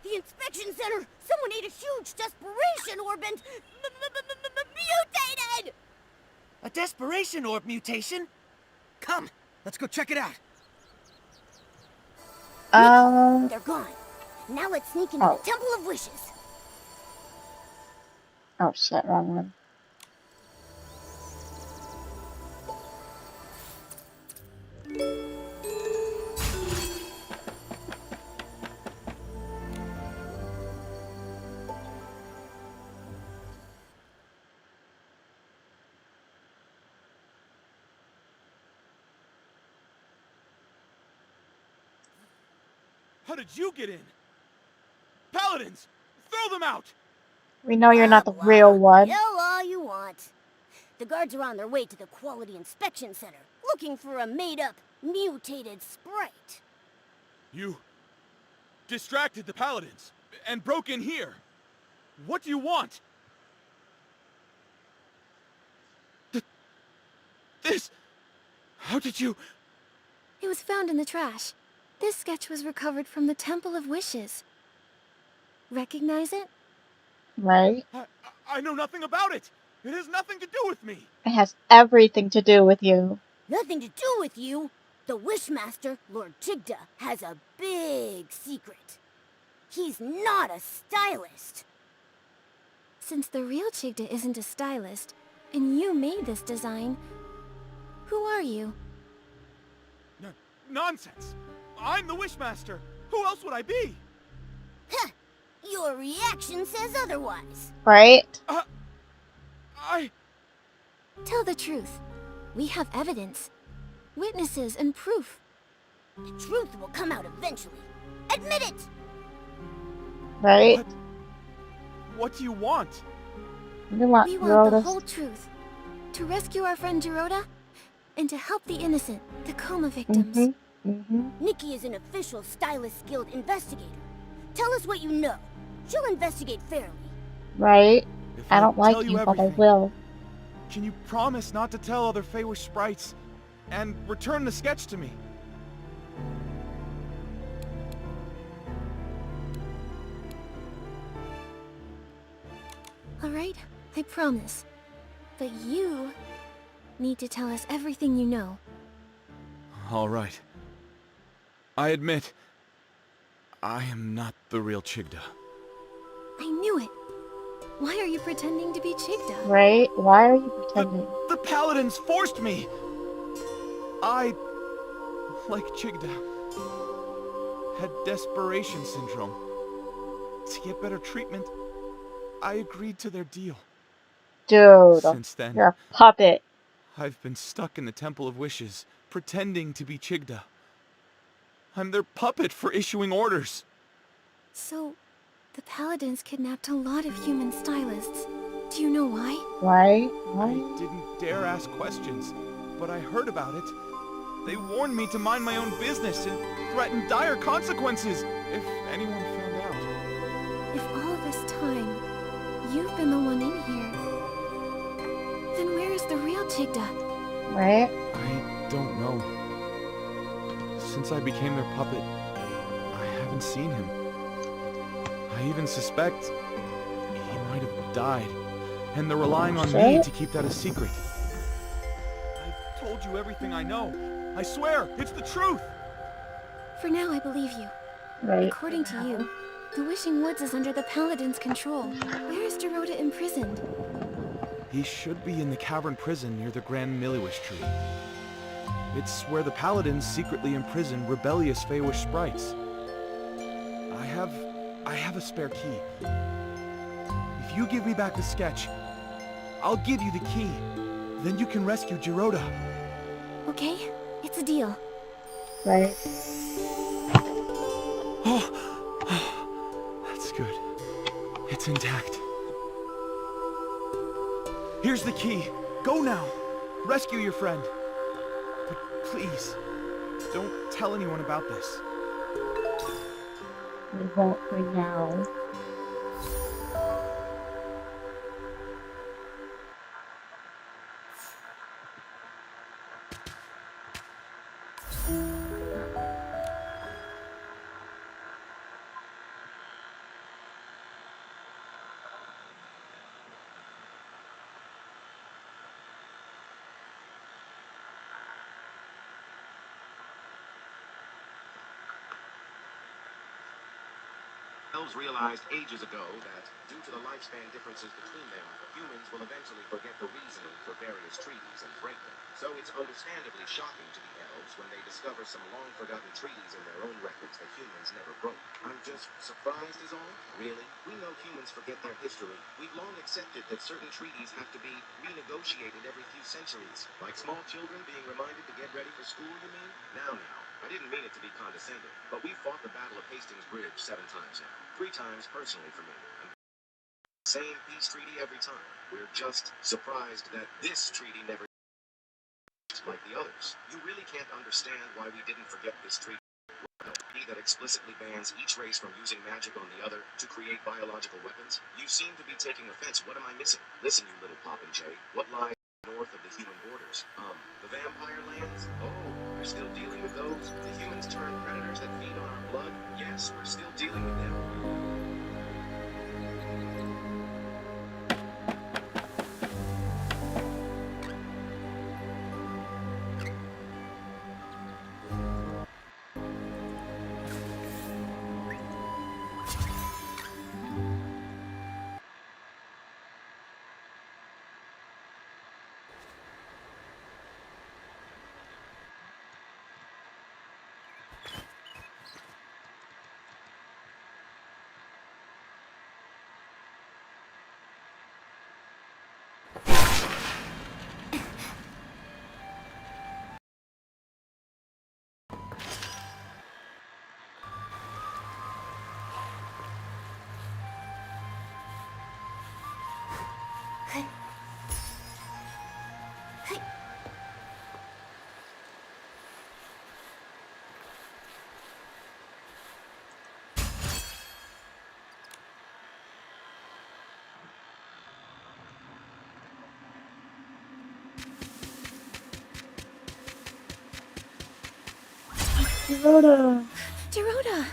The inspection center! Someone ate a huge desperation orb and... mutated!
A desperation orb mutation? Come, let's go check it out.
They're gone. Now let's sneak into the Temple of Wishes.
Oh shit, wrong one.
How did you get in? Paladins! Throw them out!
We know you're not the
Blah,
real one.
Yell all you want. The guards are on their way to the Quality Inspection Center, looking for a made-up, mutated sprite.
You distracted the Paladins and broke in here. What do you want? This... How did you...
It was found in the trash. This sketch was recovered from the Temple of Wishes. Recognize it?
Right?
I know nothing about it! It has nothing to do with me!
It has everything to do with you.
Nothing to do with you. The Wishmaster, Lord Chigda, has a big secret. He's not a stylist.
Since the real Chigda isn't a stylist, and you made this design, who are you?
Nonsense! I'm the Wishmaster! Who else would I be?
Heh! Your reaction says otherwise.
Right?
Tell the truth. We have evidence, witnesses, and proof.
The truth will come out eventually. Admit it!
Right?
What do you want?
We want
We want the
Rhoda's...
whole truth. To rescue our friend Jirota, and to help the innocent, the coma victims.
Nikki is an official Stylist Guild investigator. Tell us what you know. She'll investigate fairly.
Right?
If
I don't like
tell
you, but I
everything,
will.
Can you promise not to tell other Feywish sprites and return the sketch to me?
Alright, I promise. But you need to tell us everything you know.
All right. I admit, I am not the real Chigda.
I knew it. Why are you pretending to be Chigda?
Right? Why are you pretending?
The paladins forced me! I, like Chigda, had desperation syndrome. To get better treatment, I agreed to their deal.
Dude,
Since then,
you're a puppet.
I've been stuck in the Temple of Wishes, pretending to be Chigda. I'm their puppet for issuing orders.
So, the Paladins kidnapped a lot of human stylists. Do you know why?
Right?
I didn't dare ask questions, but I heard about it. They warned me to mind my own business and threatened dire consequences if anyone found out.
If all this time, you've been the one in here, then where is the real Chigda?
Right?
I don't know. Since I became their puppet, I haven't seen him. I even suspect he might have died, and they're relying on me to keep that a secret. I told you everything I know. I swear, it's the truth!
For now, I believe you.
Right.
According to you, the Wishing Woods is under the Paladins' control. Where is Jirota imprisoned?
He should be in the cavern prison near the Grand Miliwish tree. It's where the Paladins secretly imprison rebellious Feywish sprites. I have a spare key. If you give me back the sketch, I'll give you the key. Then you can rescue Jirota.
Okay, it's a deal.
Right.
Oh, that's good. It's intact. Here's the key. Go now. Rescue your friend. But please, don't tell anyone about this.
We won't for now.
Elves realized ages ago that, due to the lifespan differences between them, humans will eventually forget the reasoning for various treaties and break them. So it's understandably shocking to the elves when they discover some long-forgotten treaties in their own records that humans never broke. I'm just surprised is all. Really? We know humans forget their history. We've long accepted that certain treaties have to be renegotiated every few centuries. Like small children being reminded to get ready for school, you mean? Now. I didn't mean it to be condescending, but we fought the Battle of Hastings Bridge 7 times now. 3 times personally for me. And same peace treaty every time. We're just surprised that this treaty never like the others. You really can't understand why we didn't forget this treaty. That explicitly bans each race from using magic on the other to create biological weapons. You seem to be taking offense. What am I missing? Listen, you little Poppin' Jay. What lies north of the human borders. The vampire lands? Oh, we're still dealing with those? The humans turn predators that feed on our blood? Yes, we're still dealing with them.
Dorota.
Dorota!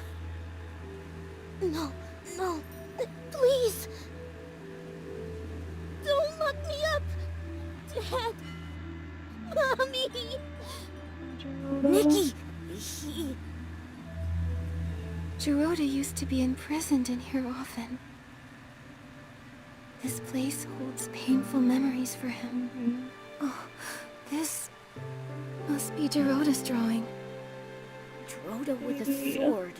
No, no, please. Don't lock me up. Dad. Mommy. Nikki, he...
Dorota used to be imprisoned in here often. This place holds painful memories for him. Oh, this must be Dorota's drawing.
Dorota with a sword.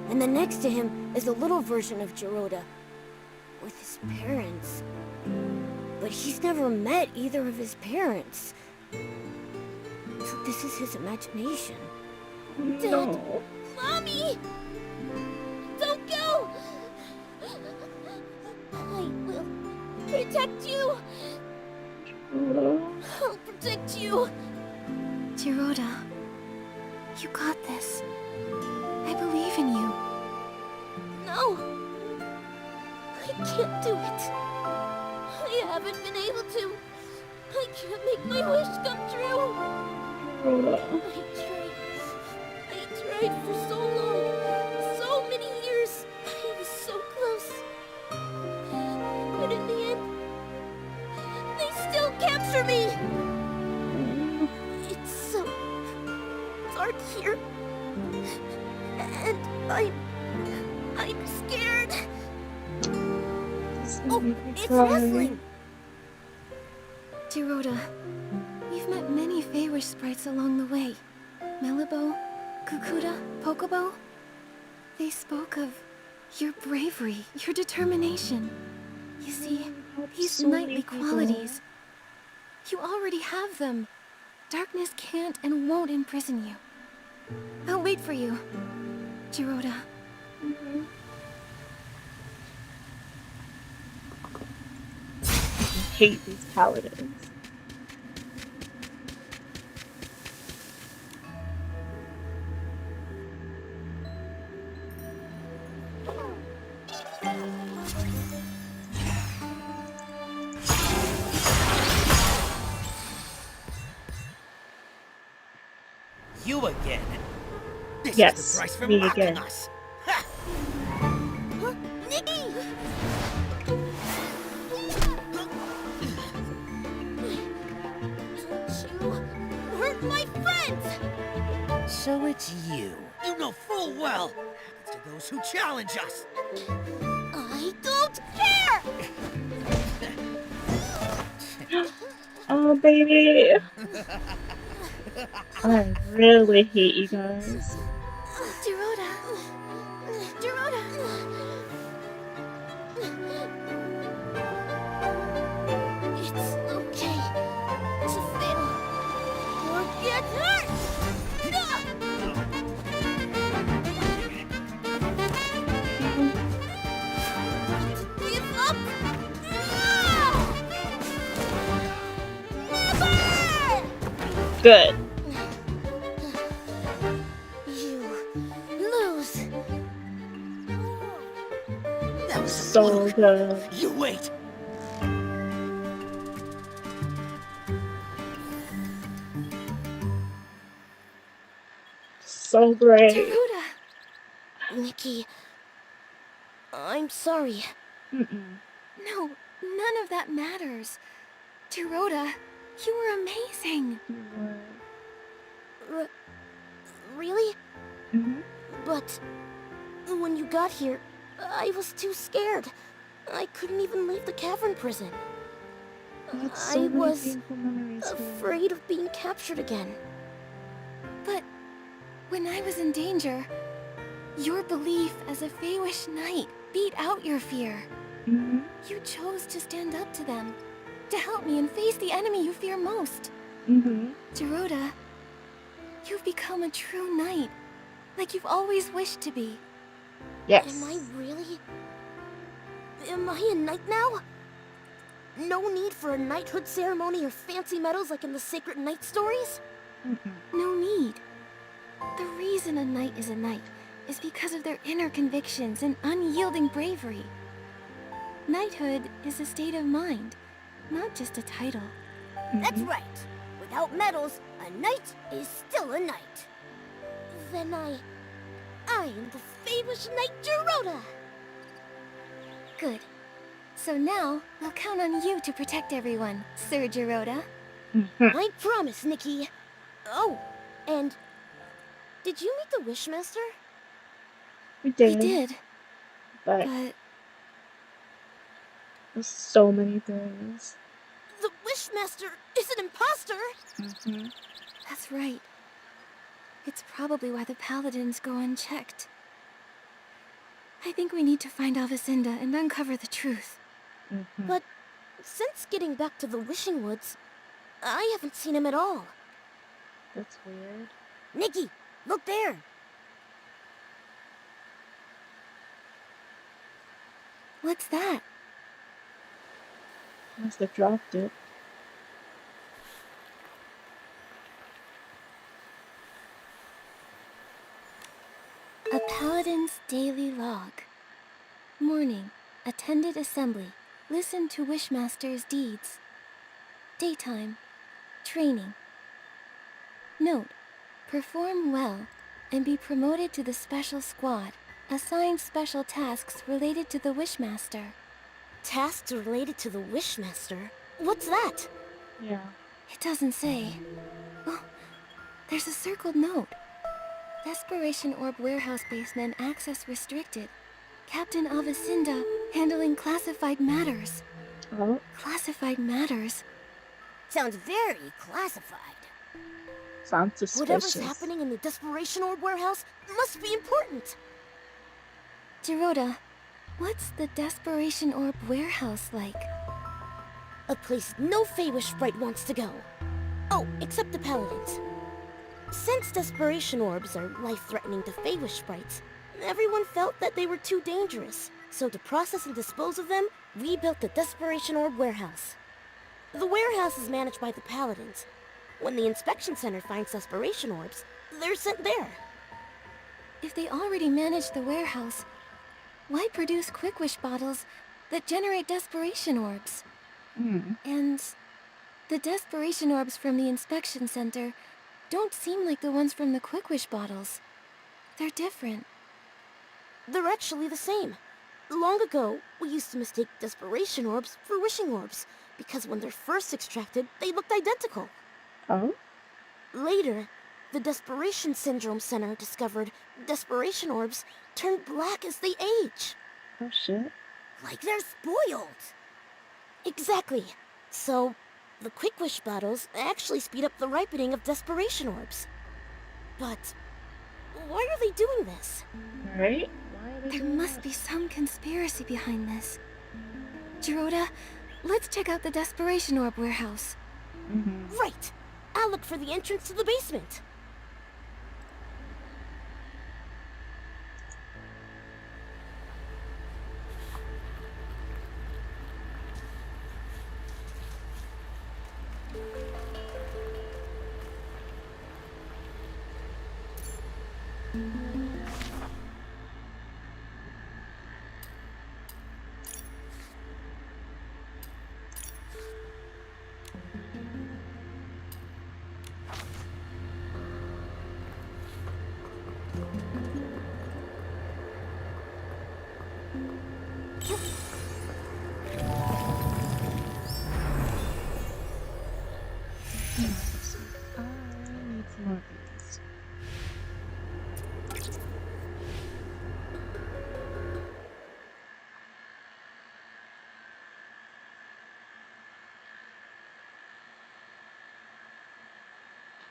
And then next to him is a little version of Dorota with his parents. But he's never met either of his parents. So this is his imagination. Dad!
No.
Mommy! Don't go! I will protect you!
Dorota.
I'll protect you!
Dorota, you got this. I believe in you.
No! I can't do it. I haven't been able to. I can't make my wish come true.
Dorota.
I tried for so long. So many years. I was so close. But in the end, they still capture me. It's so dark here. And I'm scared. Oh, it's wrestling.
Dorota, we've met many Feywish sprites along the way. Melibo, Kukuda, Pokobo. They spoke of your bravery, your determination. You see, these
So many
knightly
people.
qualities, you already have them. Darkness can't and won't imprison you. I'll wait for you, Dorota.
I hate these paladins.
You again? This
Yes,
is the price for
me
mocking
again.
us. Ha!
Huh? Nikki! Don't you hurt my friends!
So it's you. You know full well what happens to those who challenge us.
I don't care!
Oh, baby. I really hate you guys.
Dorota! Dorota!
It's okay to fail or get hurt! Give up! Never!
Good.
You lose.
That was
So good.
You wait.
so great.
Garuda!
Nikki, I'm sorry.
No, none of that matters. Garuda, you were amazing.
Really? But when you got here, I was too scared. I couldn't even leave the cavern prison. I was afraid of being captured again.
But when I was in danger, your belief as a Feywish knight beat out your fear. You chose to stand up to them, to help me and face the enemy you fear most. Garuda, you've become a true knight, like you've always wished to be.
Yes.
Am I really? Am I a knight now? No need for a knighthood ceremony or fancy medals like in the sacred knight stories?
No need. The reason a knight is a knight is because of their inner convictions and unyielding bravery. Knighthood is a state of mind, not just a title.
That's right. Without medals, a knight is still a knight. Then I am the Feywish Knight Garuda.
Good. So now, we'll count on you to protect everyone, Sir Garuda.
I promise, Nikki. Oh, and did you meet the Wishmaster?
We
We did,
but
but
there's so many things.
The Wishmaster is an imposter!
that's right. It's probably why the paladins go unchecked. I think we need to find Alvacinda and uncover the truth.
But since getting back to the Wishing Woods, I haven't seen him at all.
That's weird.
Nikki, look there!
What's that?
Must have dropped it.
A Paladin's Daily Log. Morning. Attended assembly. Listened to Wishmaster's deeds. Daytime. Training. Note. Perform well and be promoted to the special squad. Assigned special tasks related to the Wishmaster.
Tasks related to the Wishmaster? What's that?
Yeah.
It doesn't say. Oh, there's a circled note. Desperation Orb Warehouse Basement access restricted. Captain Alvacinda handling classified matters.
Oh.
Classified matters?
Sounds very classified.
Sounds suspicious.
Whatever's happening in the Desperation Orb Warehouse must be important.
Garuda, what's the Desperation Orb Warehouse like?
A place no Feywish sprite wants to go. Oh, except the Paladins. Since Desperation Orbs are life-threatening to Feywish sprites, everyone felt that they were too dangerous. So to process and dispose of them, we built the Desperation Orb Warehouse. The warehouse is managed by the Paladins. When the inspection center finds Desperation Orbs, they're sent there.
If they already manage the warehouse, why produce Quick Wish bottles that generate Desperation Orbs? And the Desperation Orbs from the inspection center don't seem like the ones from the Quick Wish bottles. They're different.
They're actually the same. Long ago, we used to mistake Desperation Orbs for Wishing Orbs, because when they're first extracted, they looked identical.
Oh?
Later, the Desperation Syndrome Center discovered Desperation Orbs turn black as they age.
Oh shit.
Like they're spoiled. Exactly. So, the Quick Wish bottles actually speed up the ripening of Desperation Orbs. But why are they doing this?
Right?
There must be some conspiracy behind this. Garuda, let's check out the Desperation Orb Warehouse.
Right. I'll look for the entrance to the basement.
I need some more of these.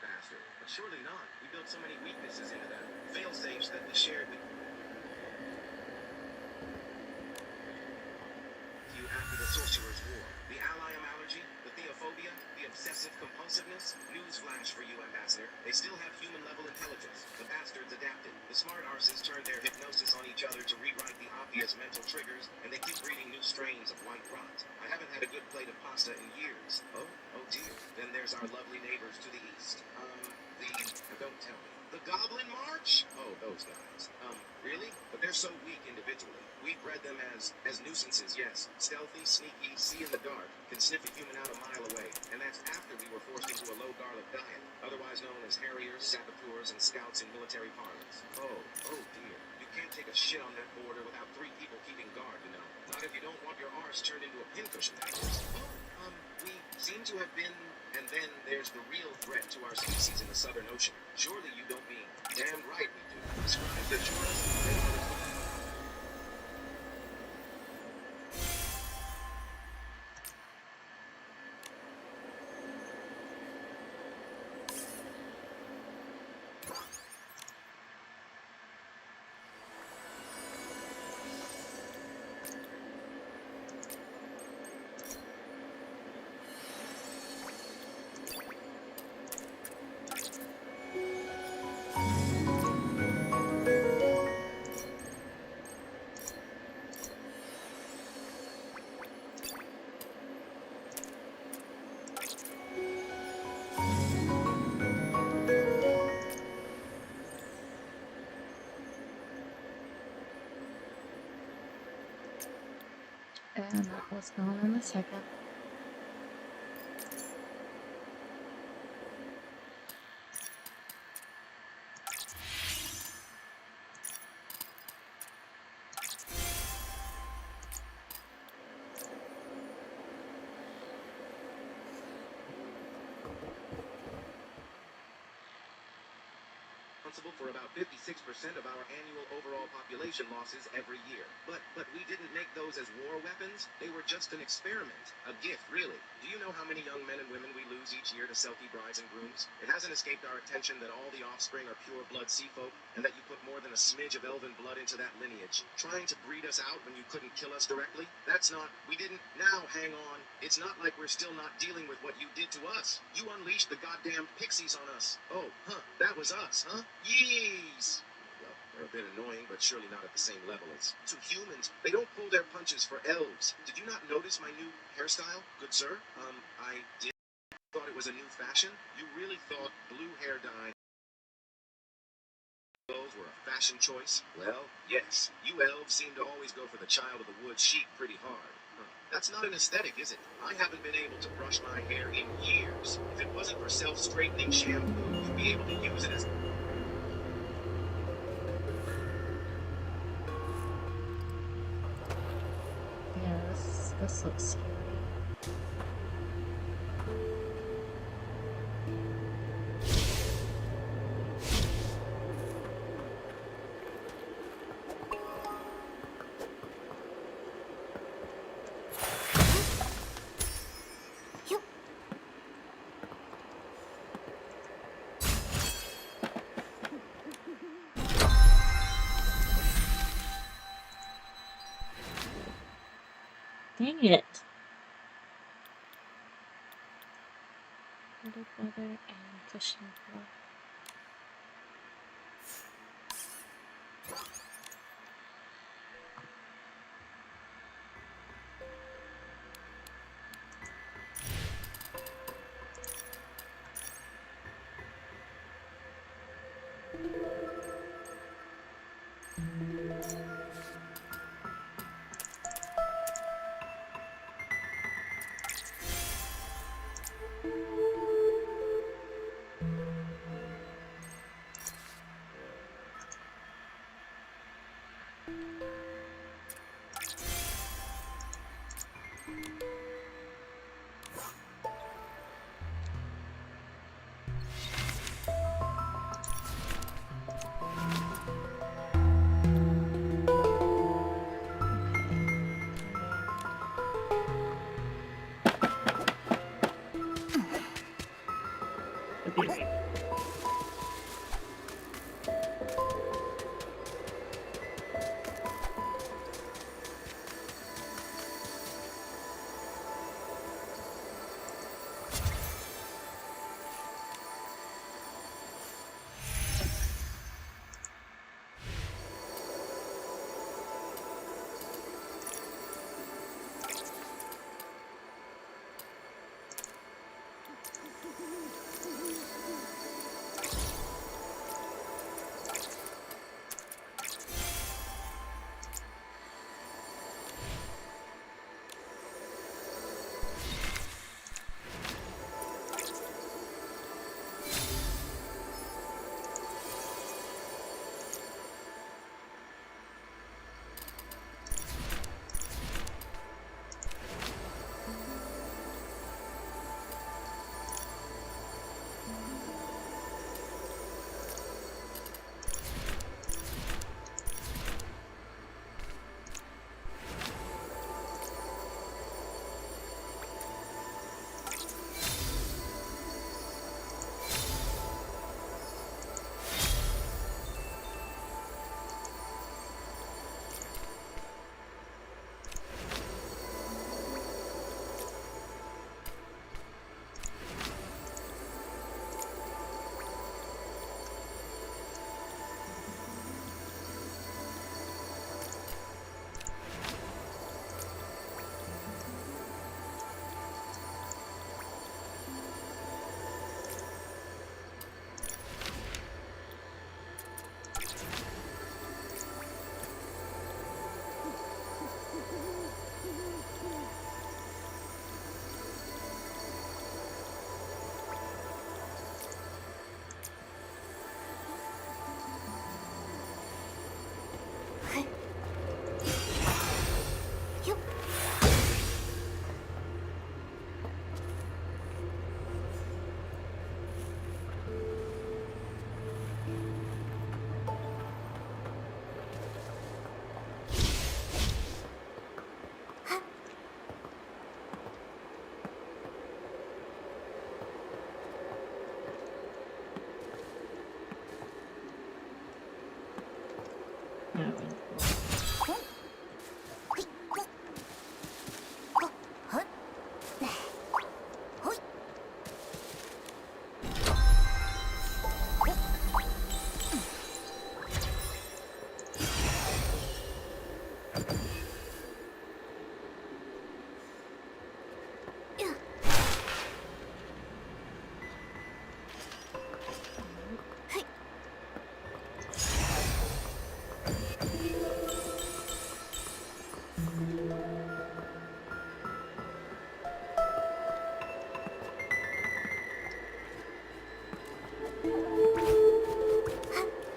Bastard. But surely not. We built so many weaknesses into them. Fail-safes that we shared with you after the Sorcerer's War. The allium allergy, the theophobia, the obsessive compulsiveness. Newsflash for you, Ambassador. They still have human-level intelligence. The bastards adapted. The smart arses turned their hypnosis on each other to rewrite the obvious mental triggers, and they keep breeding new strains of white rot. I haven't had a good plate of pasta in years. Oh dear. Then there's our lovely neighbors to the east. Don't tell me. The Goblin March? Oh, those guys. Really? But they're so weak individually. We bred them as nuisances, yes. Stealthy, sneaky, see in the dark, can sniff a human out a mile away. And that's after we were forced into a low garlic diet, otherwise known as harriers, saboteurs, and scouts in military parlance. Oh dear. You can't take a shit on that border without 3 people keeping guard, you know. Not if you don't want your arse turned into a pincushion, that is. We seem to have been... And then there's the real threat to our species in the Southern Ocean. Surely you don't mean... Damn right we do. Describe the shores.
And that was gone in a second.
Responsible for about 56% of our annual overall population losses every year. But we didn't make those as war weapons. They were just an experiment. A gift, really. Do you know how many young men and women we lose each year to selfie brides and grooms? It hasn't escaped our attention that all the offspring are pure blood sea folk, and that you put more than a smidge of elven blood into that lineage. Trying to breed us out when you couldn't kill us directly? That's not... We didn't... Now, hang on. It's not like we're still not dealing with what you did to us. You unleashed the goddamn pixies on us. Oh, that was us, huh? Yeez! Well, they're a bit annoying, but surely not at the same level as... To humans, they don't pull their punches for elves. Did you not notice my new hairstyle, good sir? I did. Thought it was a new fashion? You really thought blue hair dye clothes were a fashion choice? Well, yes. You elves seem to always go for the child of the woods chic pretty hard. That's not an aesthetic, is it? I haven't been able to brush my hair in years. If it wasn't for self-straightening shampoo, you'd be able to use it as...
Yeah, this looks scary. Dang it. Coated leather and cushion floor. period.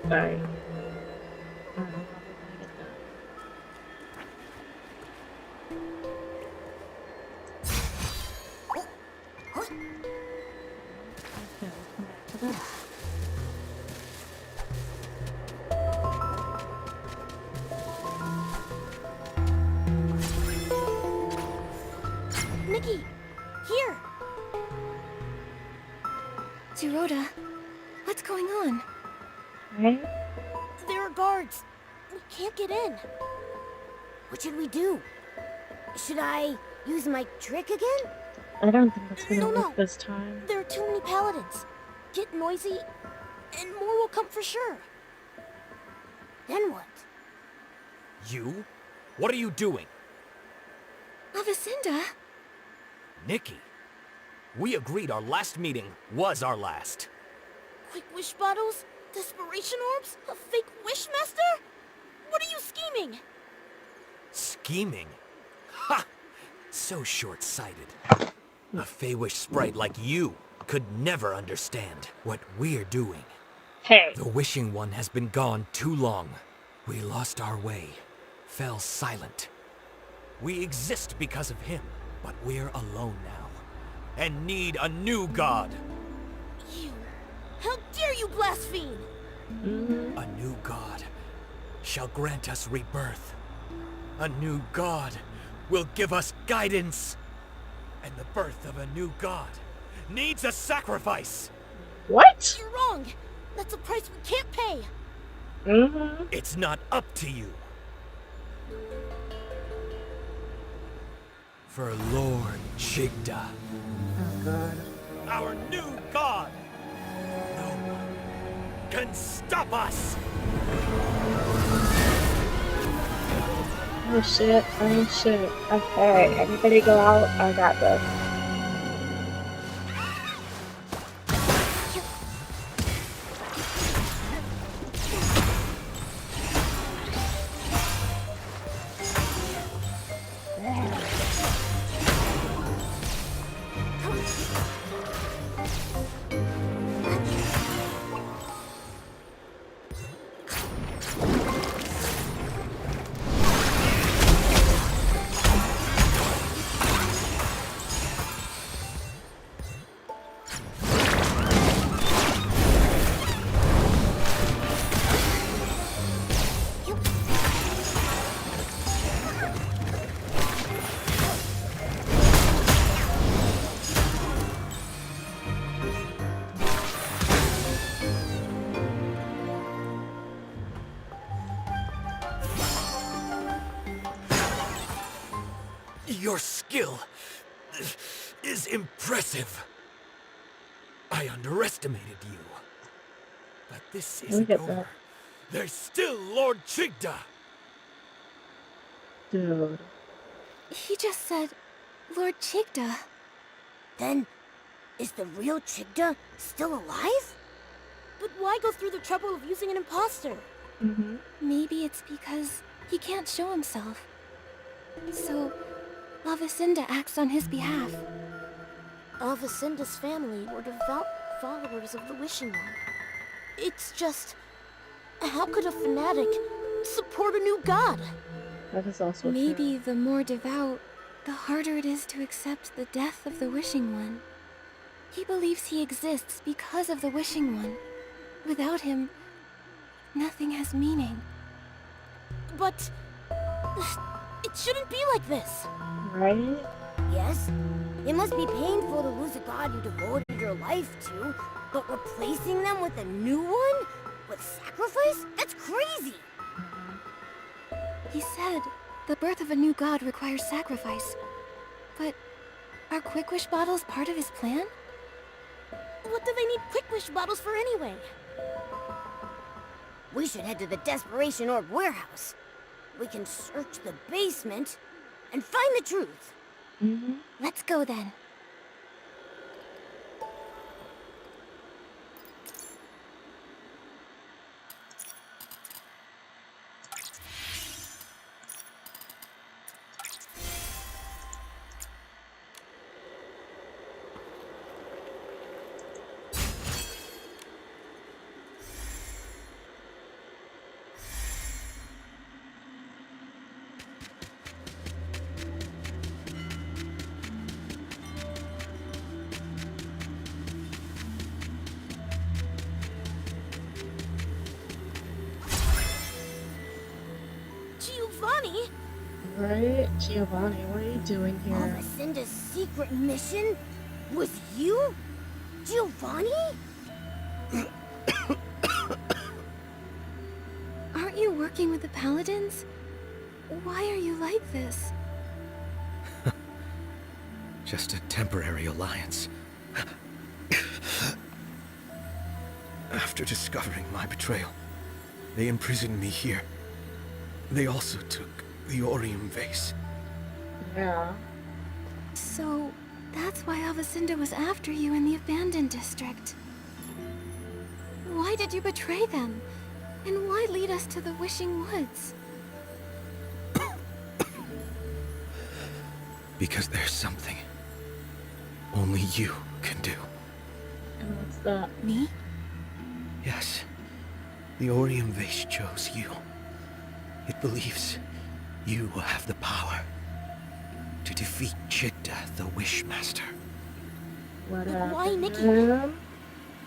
Sorry. I don't know how we're gonna get that. Okay, we'll come back to this.
Nikki! Here!
Dorota, what's going on?
Right?
There are guards. We can't get in.
What should we do? Should I use my trick again?
I don't think it's gonna
No,
work
no.
this time.
There are too many paladins. Get noisy, and more will come for sure.
Then what?
You? What are you doing?
Avicinda?
Nikki, we agreed our last meeting was our last.
Quick wish bottles? Desperation orbs? A fake wish master? What are you scheming?
Scheming? Ha! So short-sighted. A Feywish sprite like you could never understand what we're doing.
Hey.
The Wishing One has been gone too long. We lost our way, fell silent. We exist because of him, but we're alone now, and need a new god.
You. How dare you blaspheme?
A new god shall grant us rebirth. A new god will give us guidance. And the birth of a new god needs a sacrifice.
What?
You're wrong. That's a price we can't pay.
Mm-hmm.
It's not up to you. For Lord Chigda,
Oh god.
our new god, no one can stop us!
Oh shit, oh shit. Okay, everybody go out. I got this.
Your skill is impressive. I underestimated you. But this isn't
at
over.
that.
There's still Lord Chigda.
Dude.
He just said, Lord Chigda.
Then, is the real Chigda still alive? But why go through the trouble of using an imposter?
Mm-hmm.
Maybe it's because he can't show himself. So, Lavacinda acts on his behalf.
Avacinda's family were devout followers of the Wishing One. It's just... how could a fanatic support a new god?
That is also
Maybe the more devout, the harder it is to accept the death of the Wishing One. He believes he exists because of the Wishing One. Without him, nothing has meaning.
But... it shouldn't be like this.
Right?
Yes, it must be painful to lose a god you devoted your life to, but replacing them with a new one? With sacrifice? That's crazy!
He said the birth of a new god requires sacrifice. But are Quick Wish bottles part of his plan?
What do they need Quick Wish bottles for anyway? We should head to the Desperation Orb warehouse. We can search the basement and find the truth.
Mm-hmm.
Let's go then.
Giovanni?
Right? Giovanni, what are you doing here?
Lavacinda's secret mission? Was you? Giovanni?
Aren't you working with the Paladins? Why are you like this?
Just a temporary alliance. After discovering my betrayal, they imprisoned me here. They also took the Orium vase.
Yeah.
So, that's why Avacinda was after you in the abandoned district. Why did you betray them? And why lead us to the Wishing Woods?
Because there's something only you can do.
And what's that?
Me?
Yes. The Orium vase chose you. It believes you will have the power to defeat Chigda, the Wishmaster.
What
But why
happened?
Nikki?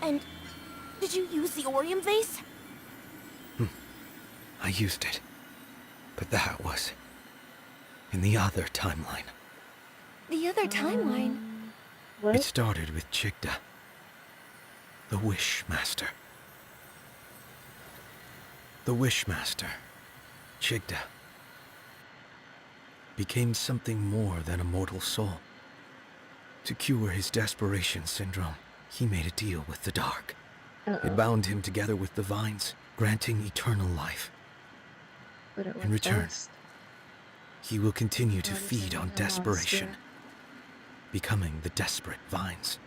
And did you use the Orium vase?
I used it. But that was in the other timeline.
The other timeline?
What?
It started with Chigda. The Wishmaster. The Wishmaster, Chigda, became something more than a mortal soul. To cure his desperation syndrome, he made a deal with the dark. It bound him together with the vines, granting eternal life. In return, he will continue to feed on desperation, becoming the desperate vines.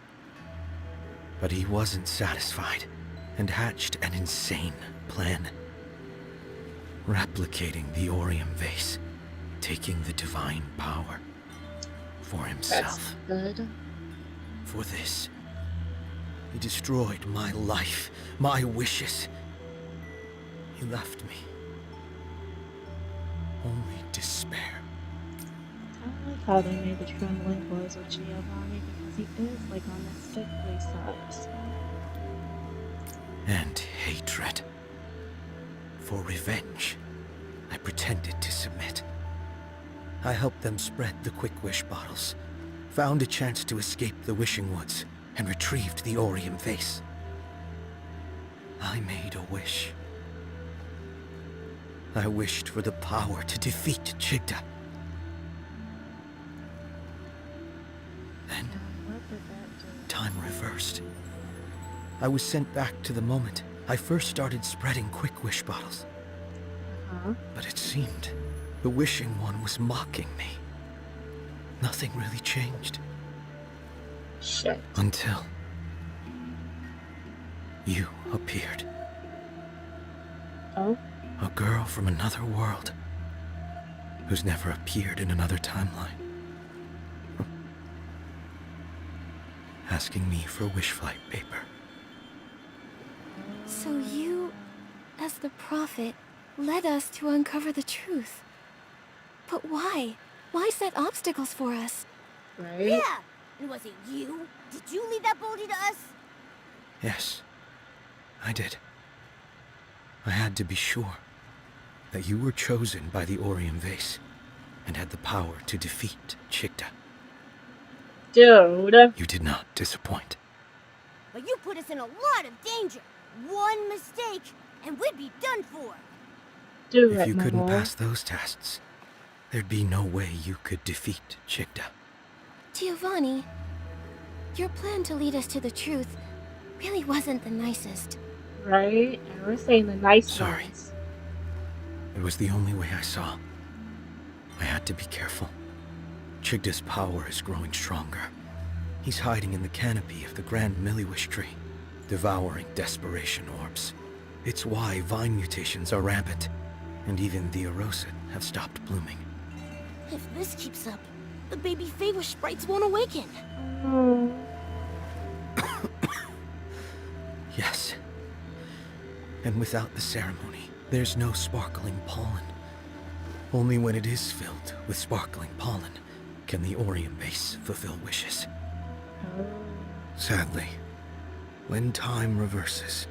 But he wasn't satisfied and hatched an insane plan. Replicating the Orium vase, taking the divine power for himself.
That's good.
For this, he destroyed my life, my wishes. He left me only despair.
I like how they made the trembling voice with Giovanni because he is like on the sickly side.
And hatred. For revenge, I pretended to submit. I helped them spread the Quick Wish bottles, found a chance to escape the Wishing Woods, and retrieved the Orium vase. I made a wish. I wished for the power to defeat Chigda. Then, time reversed. I was sent back to the moment I first started spreading Quick Wish bottles. But it seemed the Wishing One was mocking me. Nothing really changed.
Shit.
Until you appeared.
Oh?
A girl from another world who's never appeared in another timeline. Asking me for wish flight paper.
So you, as the prophet, led us to uncover the truth. But why? Why set obstacles for us?
Right?
Yeah! And was it you? Did you lead that boldly to us?
Yes, I did. I had to be sure that you were chosen by the Orium vase and had the power to defeat Chigda.
Dude.
You did not disappoint.
But you put us in a lot of danger. One mistake, and we'd be done for.
Do
If
it,
you
my
couldn't
boy.
pass those tests, there'd be no way you could defeat Chigda.
Giovanni, your plan to lead us to the truth really wasn't the nicest.
Right? And we're saying the nice
Sorry.
ones.
It was the only way I saw. I had to be careful. Chigda's power is growing stronger. He's hiding in the canopy of the Grand Milliwish tree, devouring desperation orbs. It's why vine mutations are rampant, and even the Erosid have stopped blooming.
If this keeps up, the baby Feywish sprites won't awaken.
Oh.
Yes. And without the ceremony, there's no sparkling pollen. Only when it is filled with sparkling pollen can the Orium vase fulfill wishes. Sadly, when time reverses,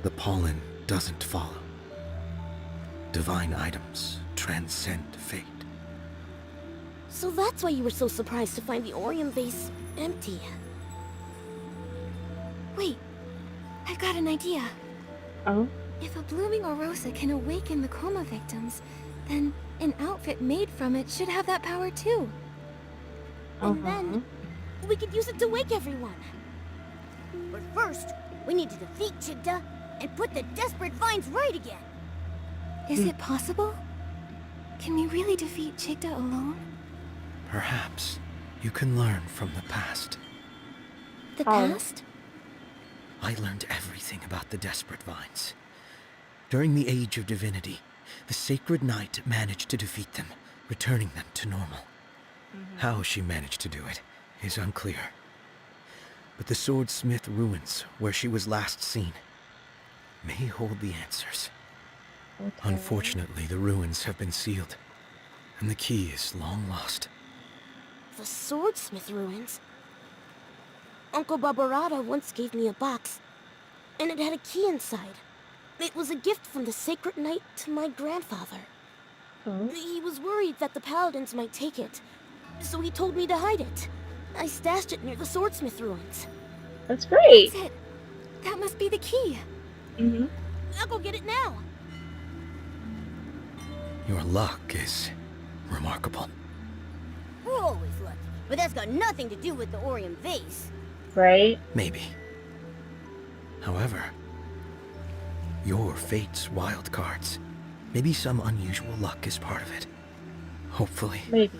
the pollen doesn't follow. Divine items transcend fate.
So that's why you were so surprised to find the Orium vase empty.
Wait, I've got an idea.
Oh?
If a blooming Orosa can awaken the coma victims, then an outfit made from it should have that power too.
And then, we could use it to wake everyone. But first, we need to defeat Chigda and put the desperate vines right again.
Is it possible? Can we really defeat Chigda alone?
Perhaps you can learn from the past.
The past?
I learned everything about the desperate vines. During the Age of Divinity, the Sacred Knight managed to defeat them, returning them to normal. How she managed to do it is unclear. But the Swordsmith ruins, where she was last seen, may hold the answers. Unfortunately, the ruins have been sealed, and the key is long lost.
The Swordsmith ruins? Uncle Barbarata once gave me a box, and it had a key inside. It was a gift from the Sacred Knight to my grandfather. He was worried that the Paladins might take it, so he told me to hide it. I stashed it near the Swordsmith ruins.
That's great.
That's it. That must be the key.
Mm-hmm.
I'll go get it now.
Your luck is remarkable.
We're always lucky, but that's got nothing to do with the Orium vase.
Right?
Maybe. However, your fate's wild cards. Maybe some unusual luck is part of it. Hopefully.
Maybe.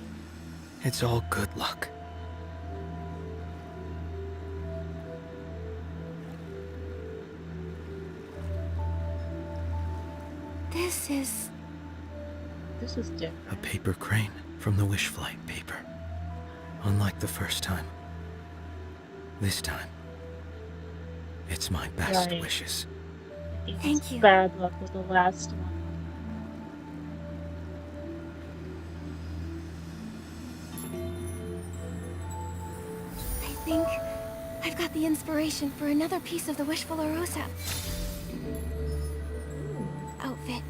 It's all good luck.
This is
different.
A paper crane from the wish flight paper. Unlike the first time. This time, it's my best
Right.
wishes.
Thank you.
Bad luck with the last one.
I think I've got the inspiration for another piece of the Wishful Rosa outfit.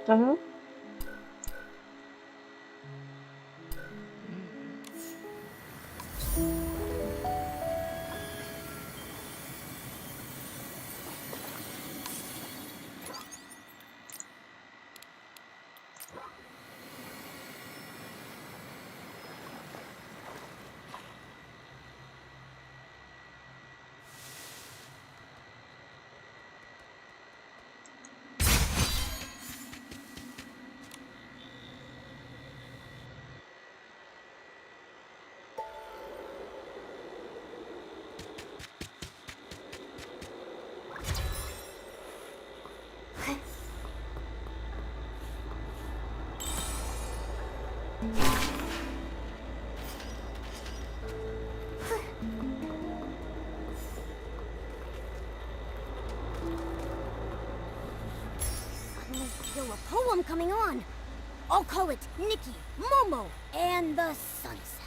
Uh-huh.
Suddenly feel a poem coming on. I'll call it Nikki, Momo, and the Sunset.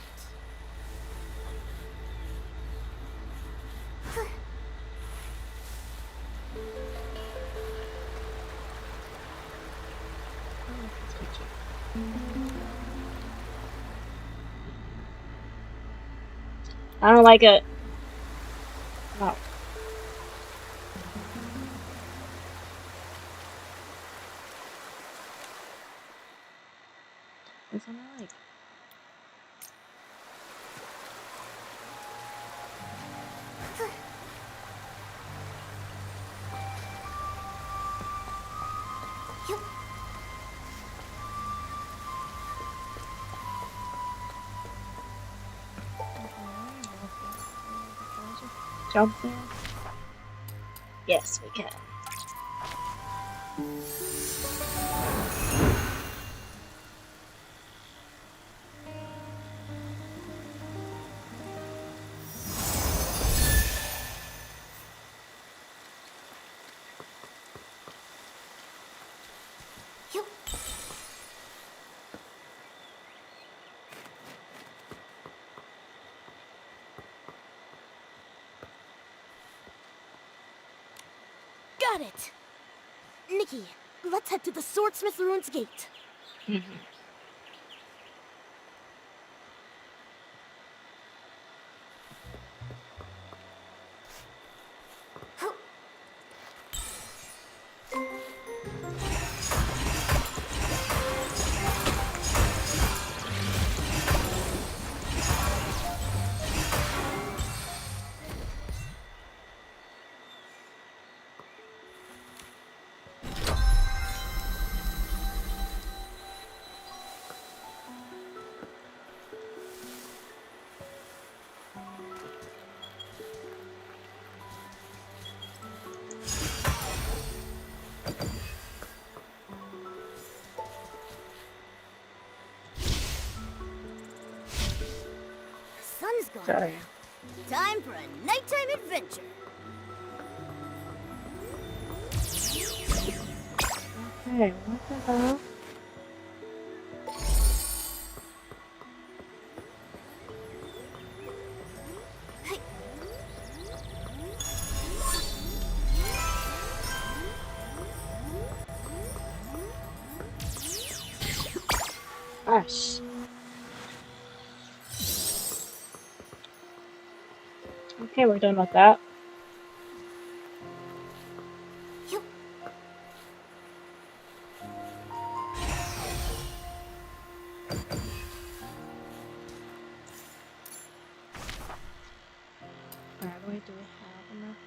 I don't like it. No. That's what I like. Jump there? Yes, we can.
Got it! Nikki, let's head to the Swordsmith Ruins Gate. Sun's gone.
Sorry.
Time for a nighttime adventure.
Okay, what the hell? gosh. Okay, we're done with that. By the way, do we have enough?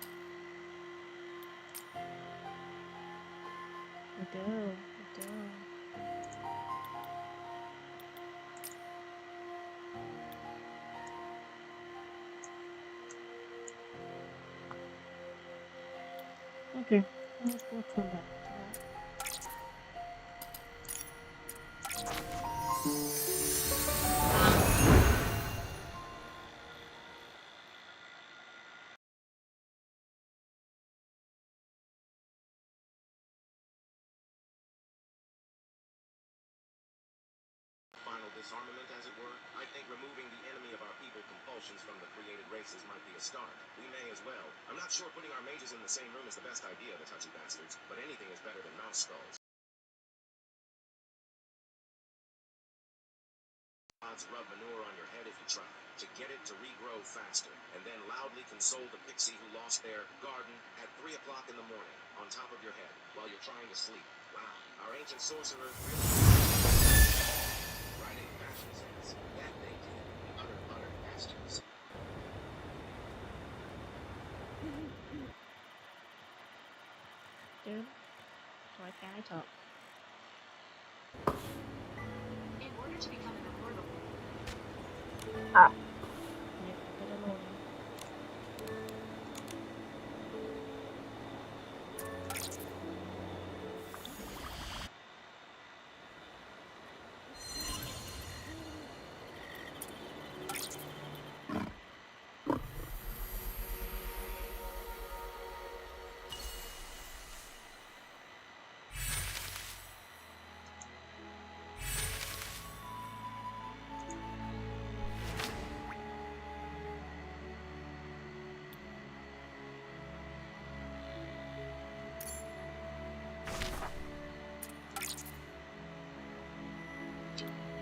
We do. Okay, we'll come back to that.
Final disarmament, as it were. I think removing the enemy of our people compulsions from the created races might be a start. We may as well. I'm not sure putting our mages in the same room is the best idea, the touchy bastards, but anything is better than mouse skulls. Odds rub manure on your head if you try, to get it to regrow faster, and then loudly console the pixie who lost their garden at 3 o'clock in the morning, on top of your head, while you're trying to sleep. Wow, our ancient sorcerers really... Writing fashion sense. That they did. Utter bastards.
Dude, why can't I talk?
In order to become an immortal.
Ah. Leave it alone.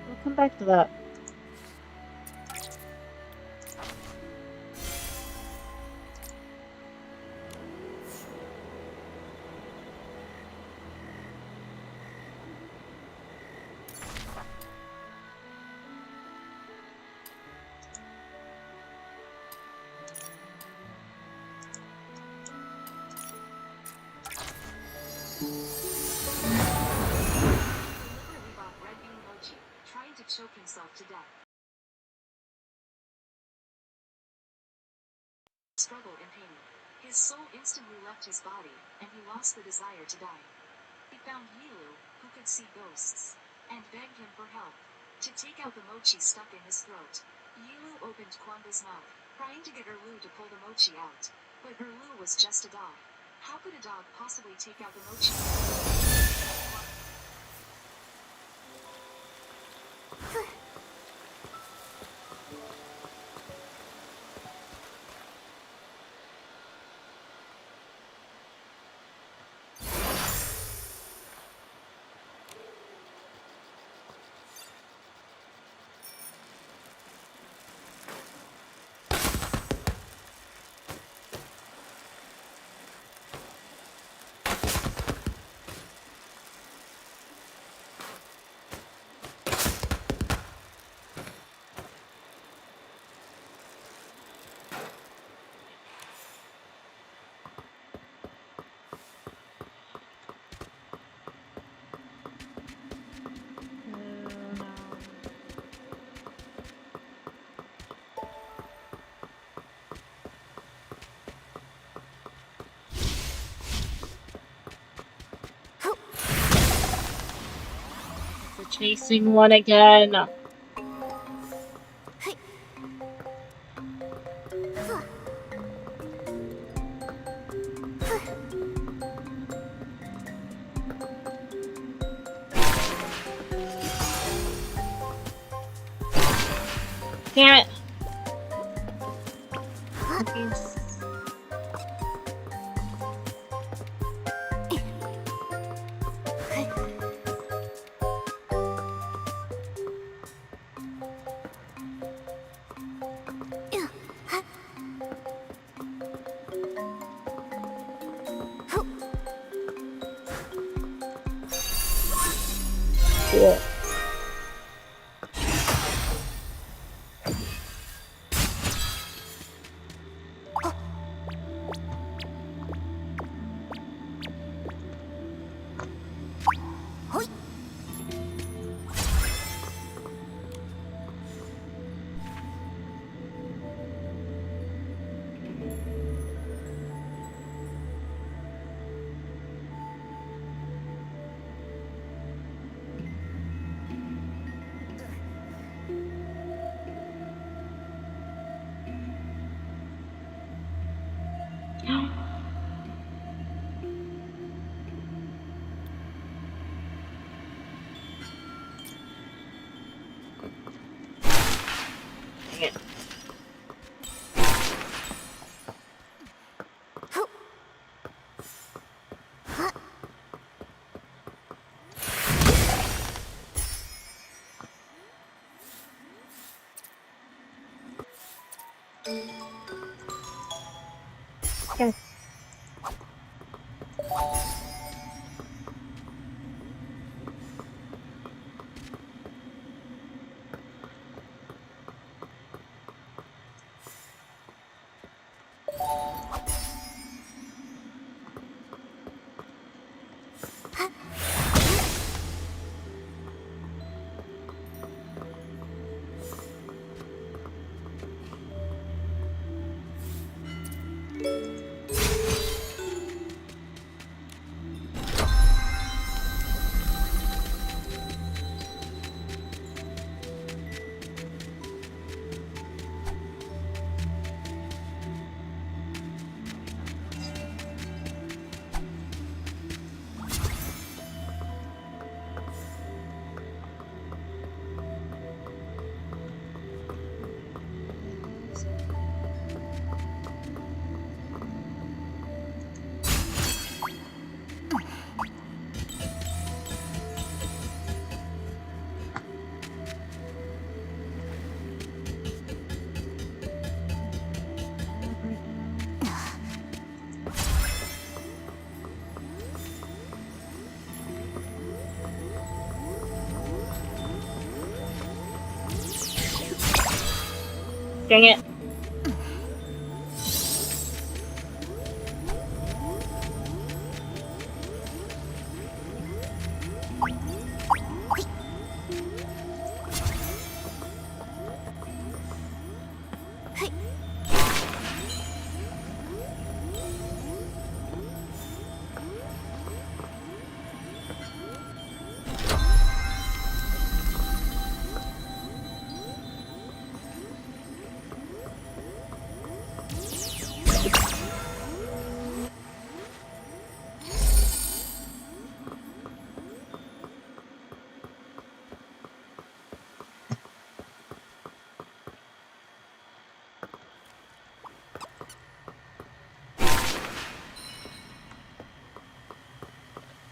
We'll come back to that.
Deliberately bought red bean mochi, trying to choke himself to death. Struggle and pain. His soul instantly left his body, and he lost the desire to die. He found Yilu, who could see ghosts, and begged him for help. To take out the mochi stuck in his throat, Yilu opened Quanda's mouth, trying to get Erlu to pull the mochi out. But Erlu was just a dog. How could a dog possibly take out the mochi?
The chasing one again. Damn it. Cool. Okay. Dang it.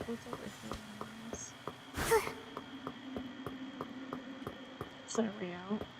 What's over here? Is there a way out?